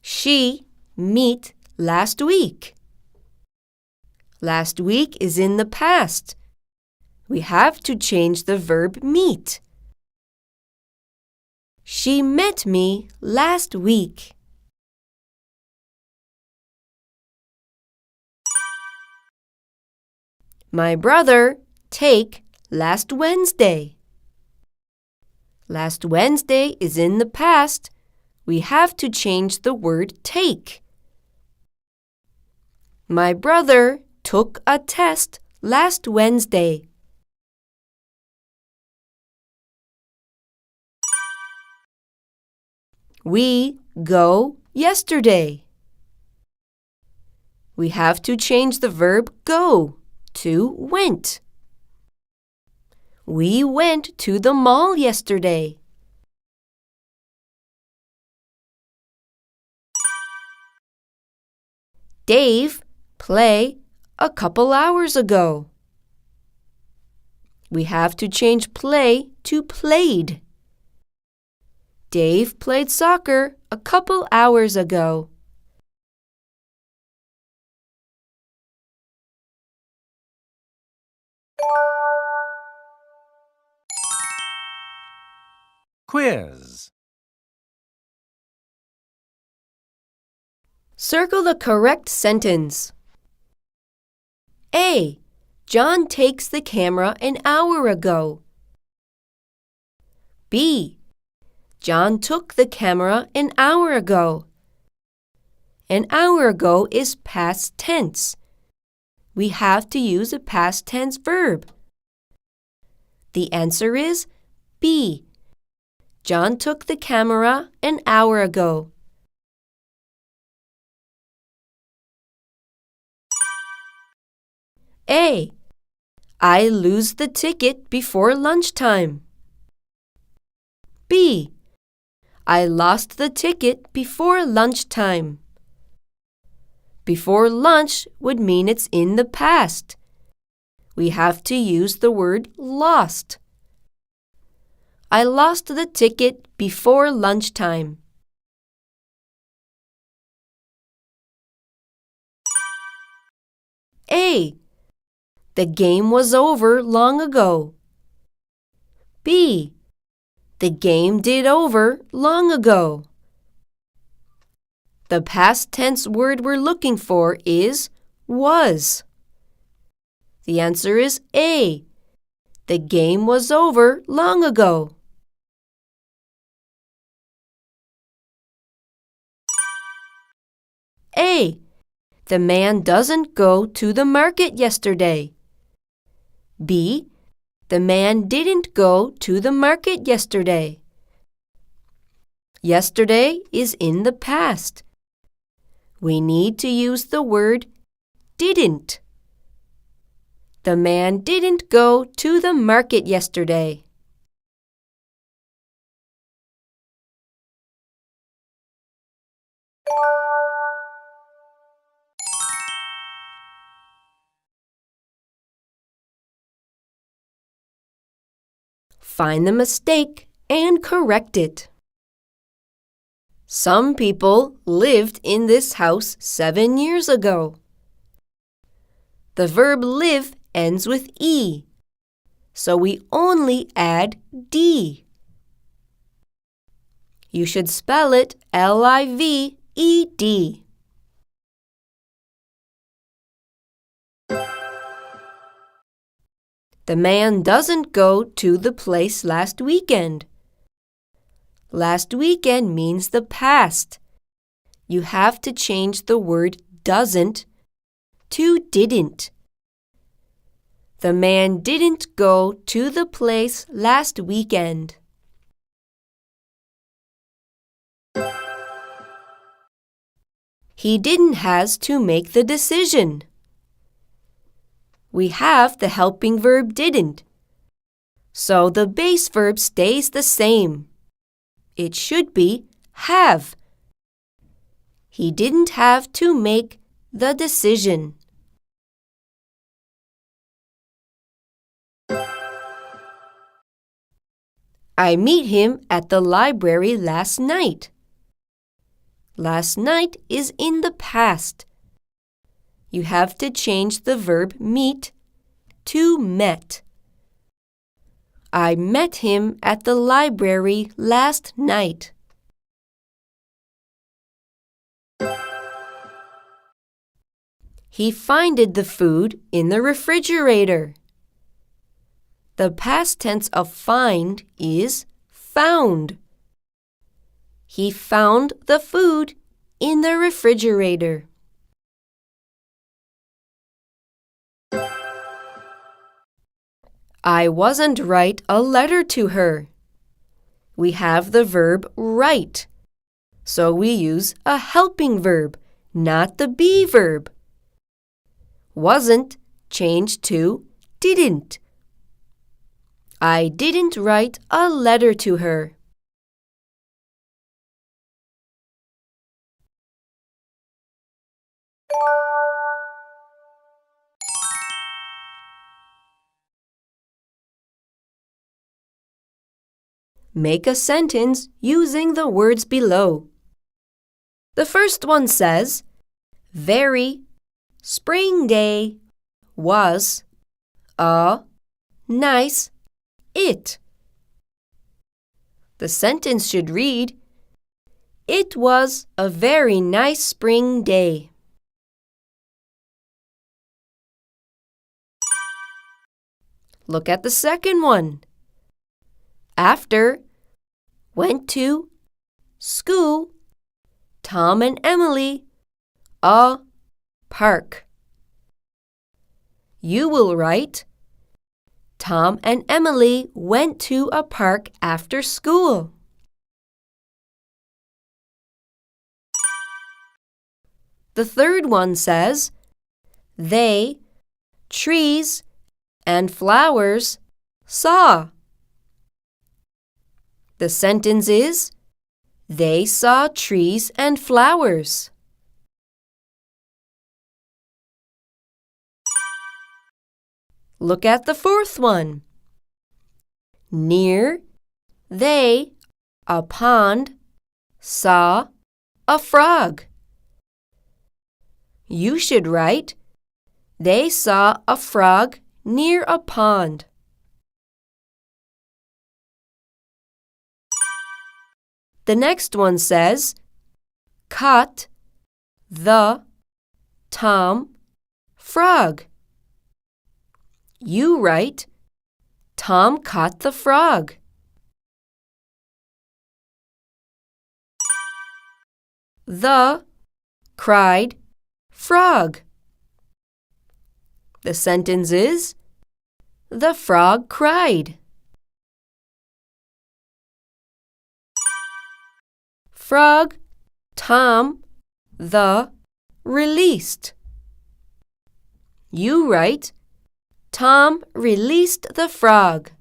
She met last week. Last week is in the past. We have to change the verb meet. She met me last week. My brother take last Wednesday. Last Wednesday is in the past. We have to change the word take. My brother took a test last Wednesday. We go yesterday. We have to change the verb go to went. We went to the mall yesterday. Dave played a couple hours ago. We have to change play to played. Dave played soccer a couple hours ago. Quiz. Circle the correct sentence. A. John takes the camera an hour ago. B. John took the camera an hour ago. An hour ago is past tense. We have to use a past tense verb. The answer is B. John took the camera an hour ago. A. I lose the ticket before lunchtime. B. I lost the ticket before lunchtime. Before lunch would mean it's in the past. We have to use the word lost. I lost the ticket before lunchtime. A. The game was over long ago. B. The game did over long ago. The past tense word we're looking for is was. The answer is A. The game was over long ago. A. The man doesn't go to the market yesterday. B. The man didn't go to the market yesterday. Yesterday is in the past. We need to use the word didn't. The man didn't go to the market yesterday. Find the mistake and correct it. Some people lived in this house 7 years ago. The verb live ends with E, so we only add D. You should spell it L-I-V-E-D. The man doesn't go to the place last weekend. Last weekend means the past. You have to change the word doesn't to didn't. The man didn't go to the place last weekend. He didn't has to make the decision. We have the helping verb didn't, so the base verb stays the same. It should be have. He didn't have to make the decision. I meet him at the library last night. Last night is in the past. You have to change the verb meet to met. I met him at the library last night. He finded the food in the refrigerator. The past tense of find is found. He found the food in the refrigerator. I wasn't write a letter to her. We have the verb write, so we use a helping verb, not the be verb. Wasn't changed to didn't. I didn't write a letter to her. Make a sentence using the words below. The first one says, very spring day was a nice it. The sentence should read, it was a very nice spring day. Look at the second one. After went to school, Tom and Emily a park. You will write, Tom and Emily went to a park after school. The third one says, they, trees, and flowers saw. The sentence is, they saw trees and flowers. Look at the fourth one. Near, they, a pond, saw a frog. You should write, they saw a frog near a pond. The next one says, caught the Tom frog. You write, Tom caught the frog. The cried frog. The sentence is, the frog cried. Frog, Tom, the released. You write, Tom released the frog.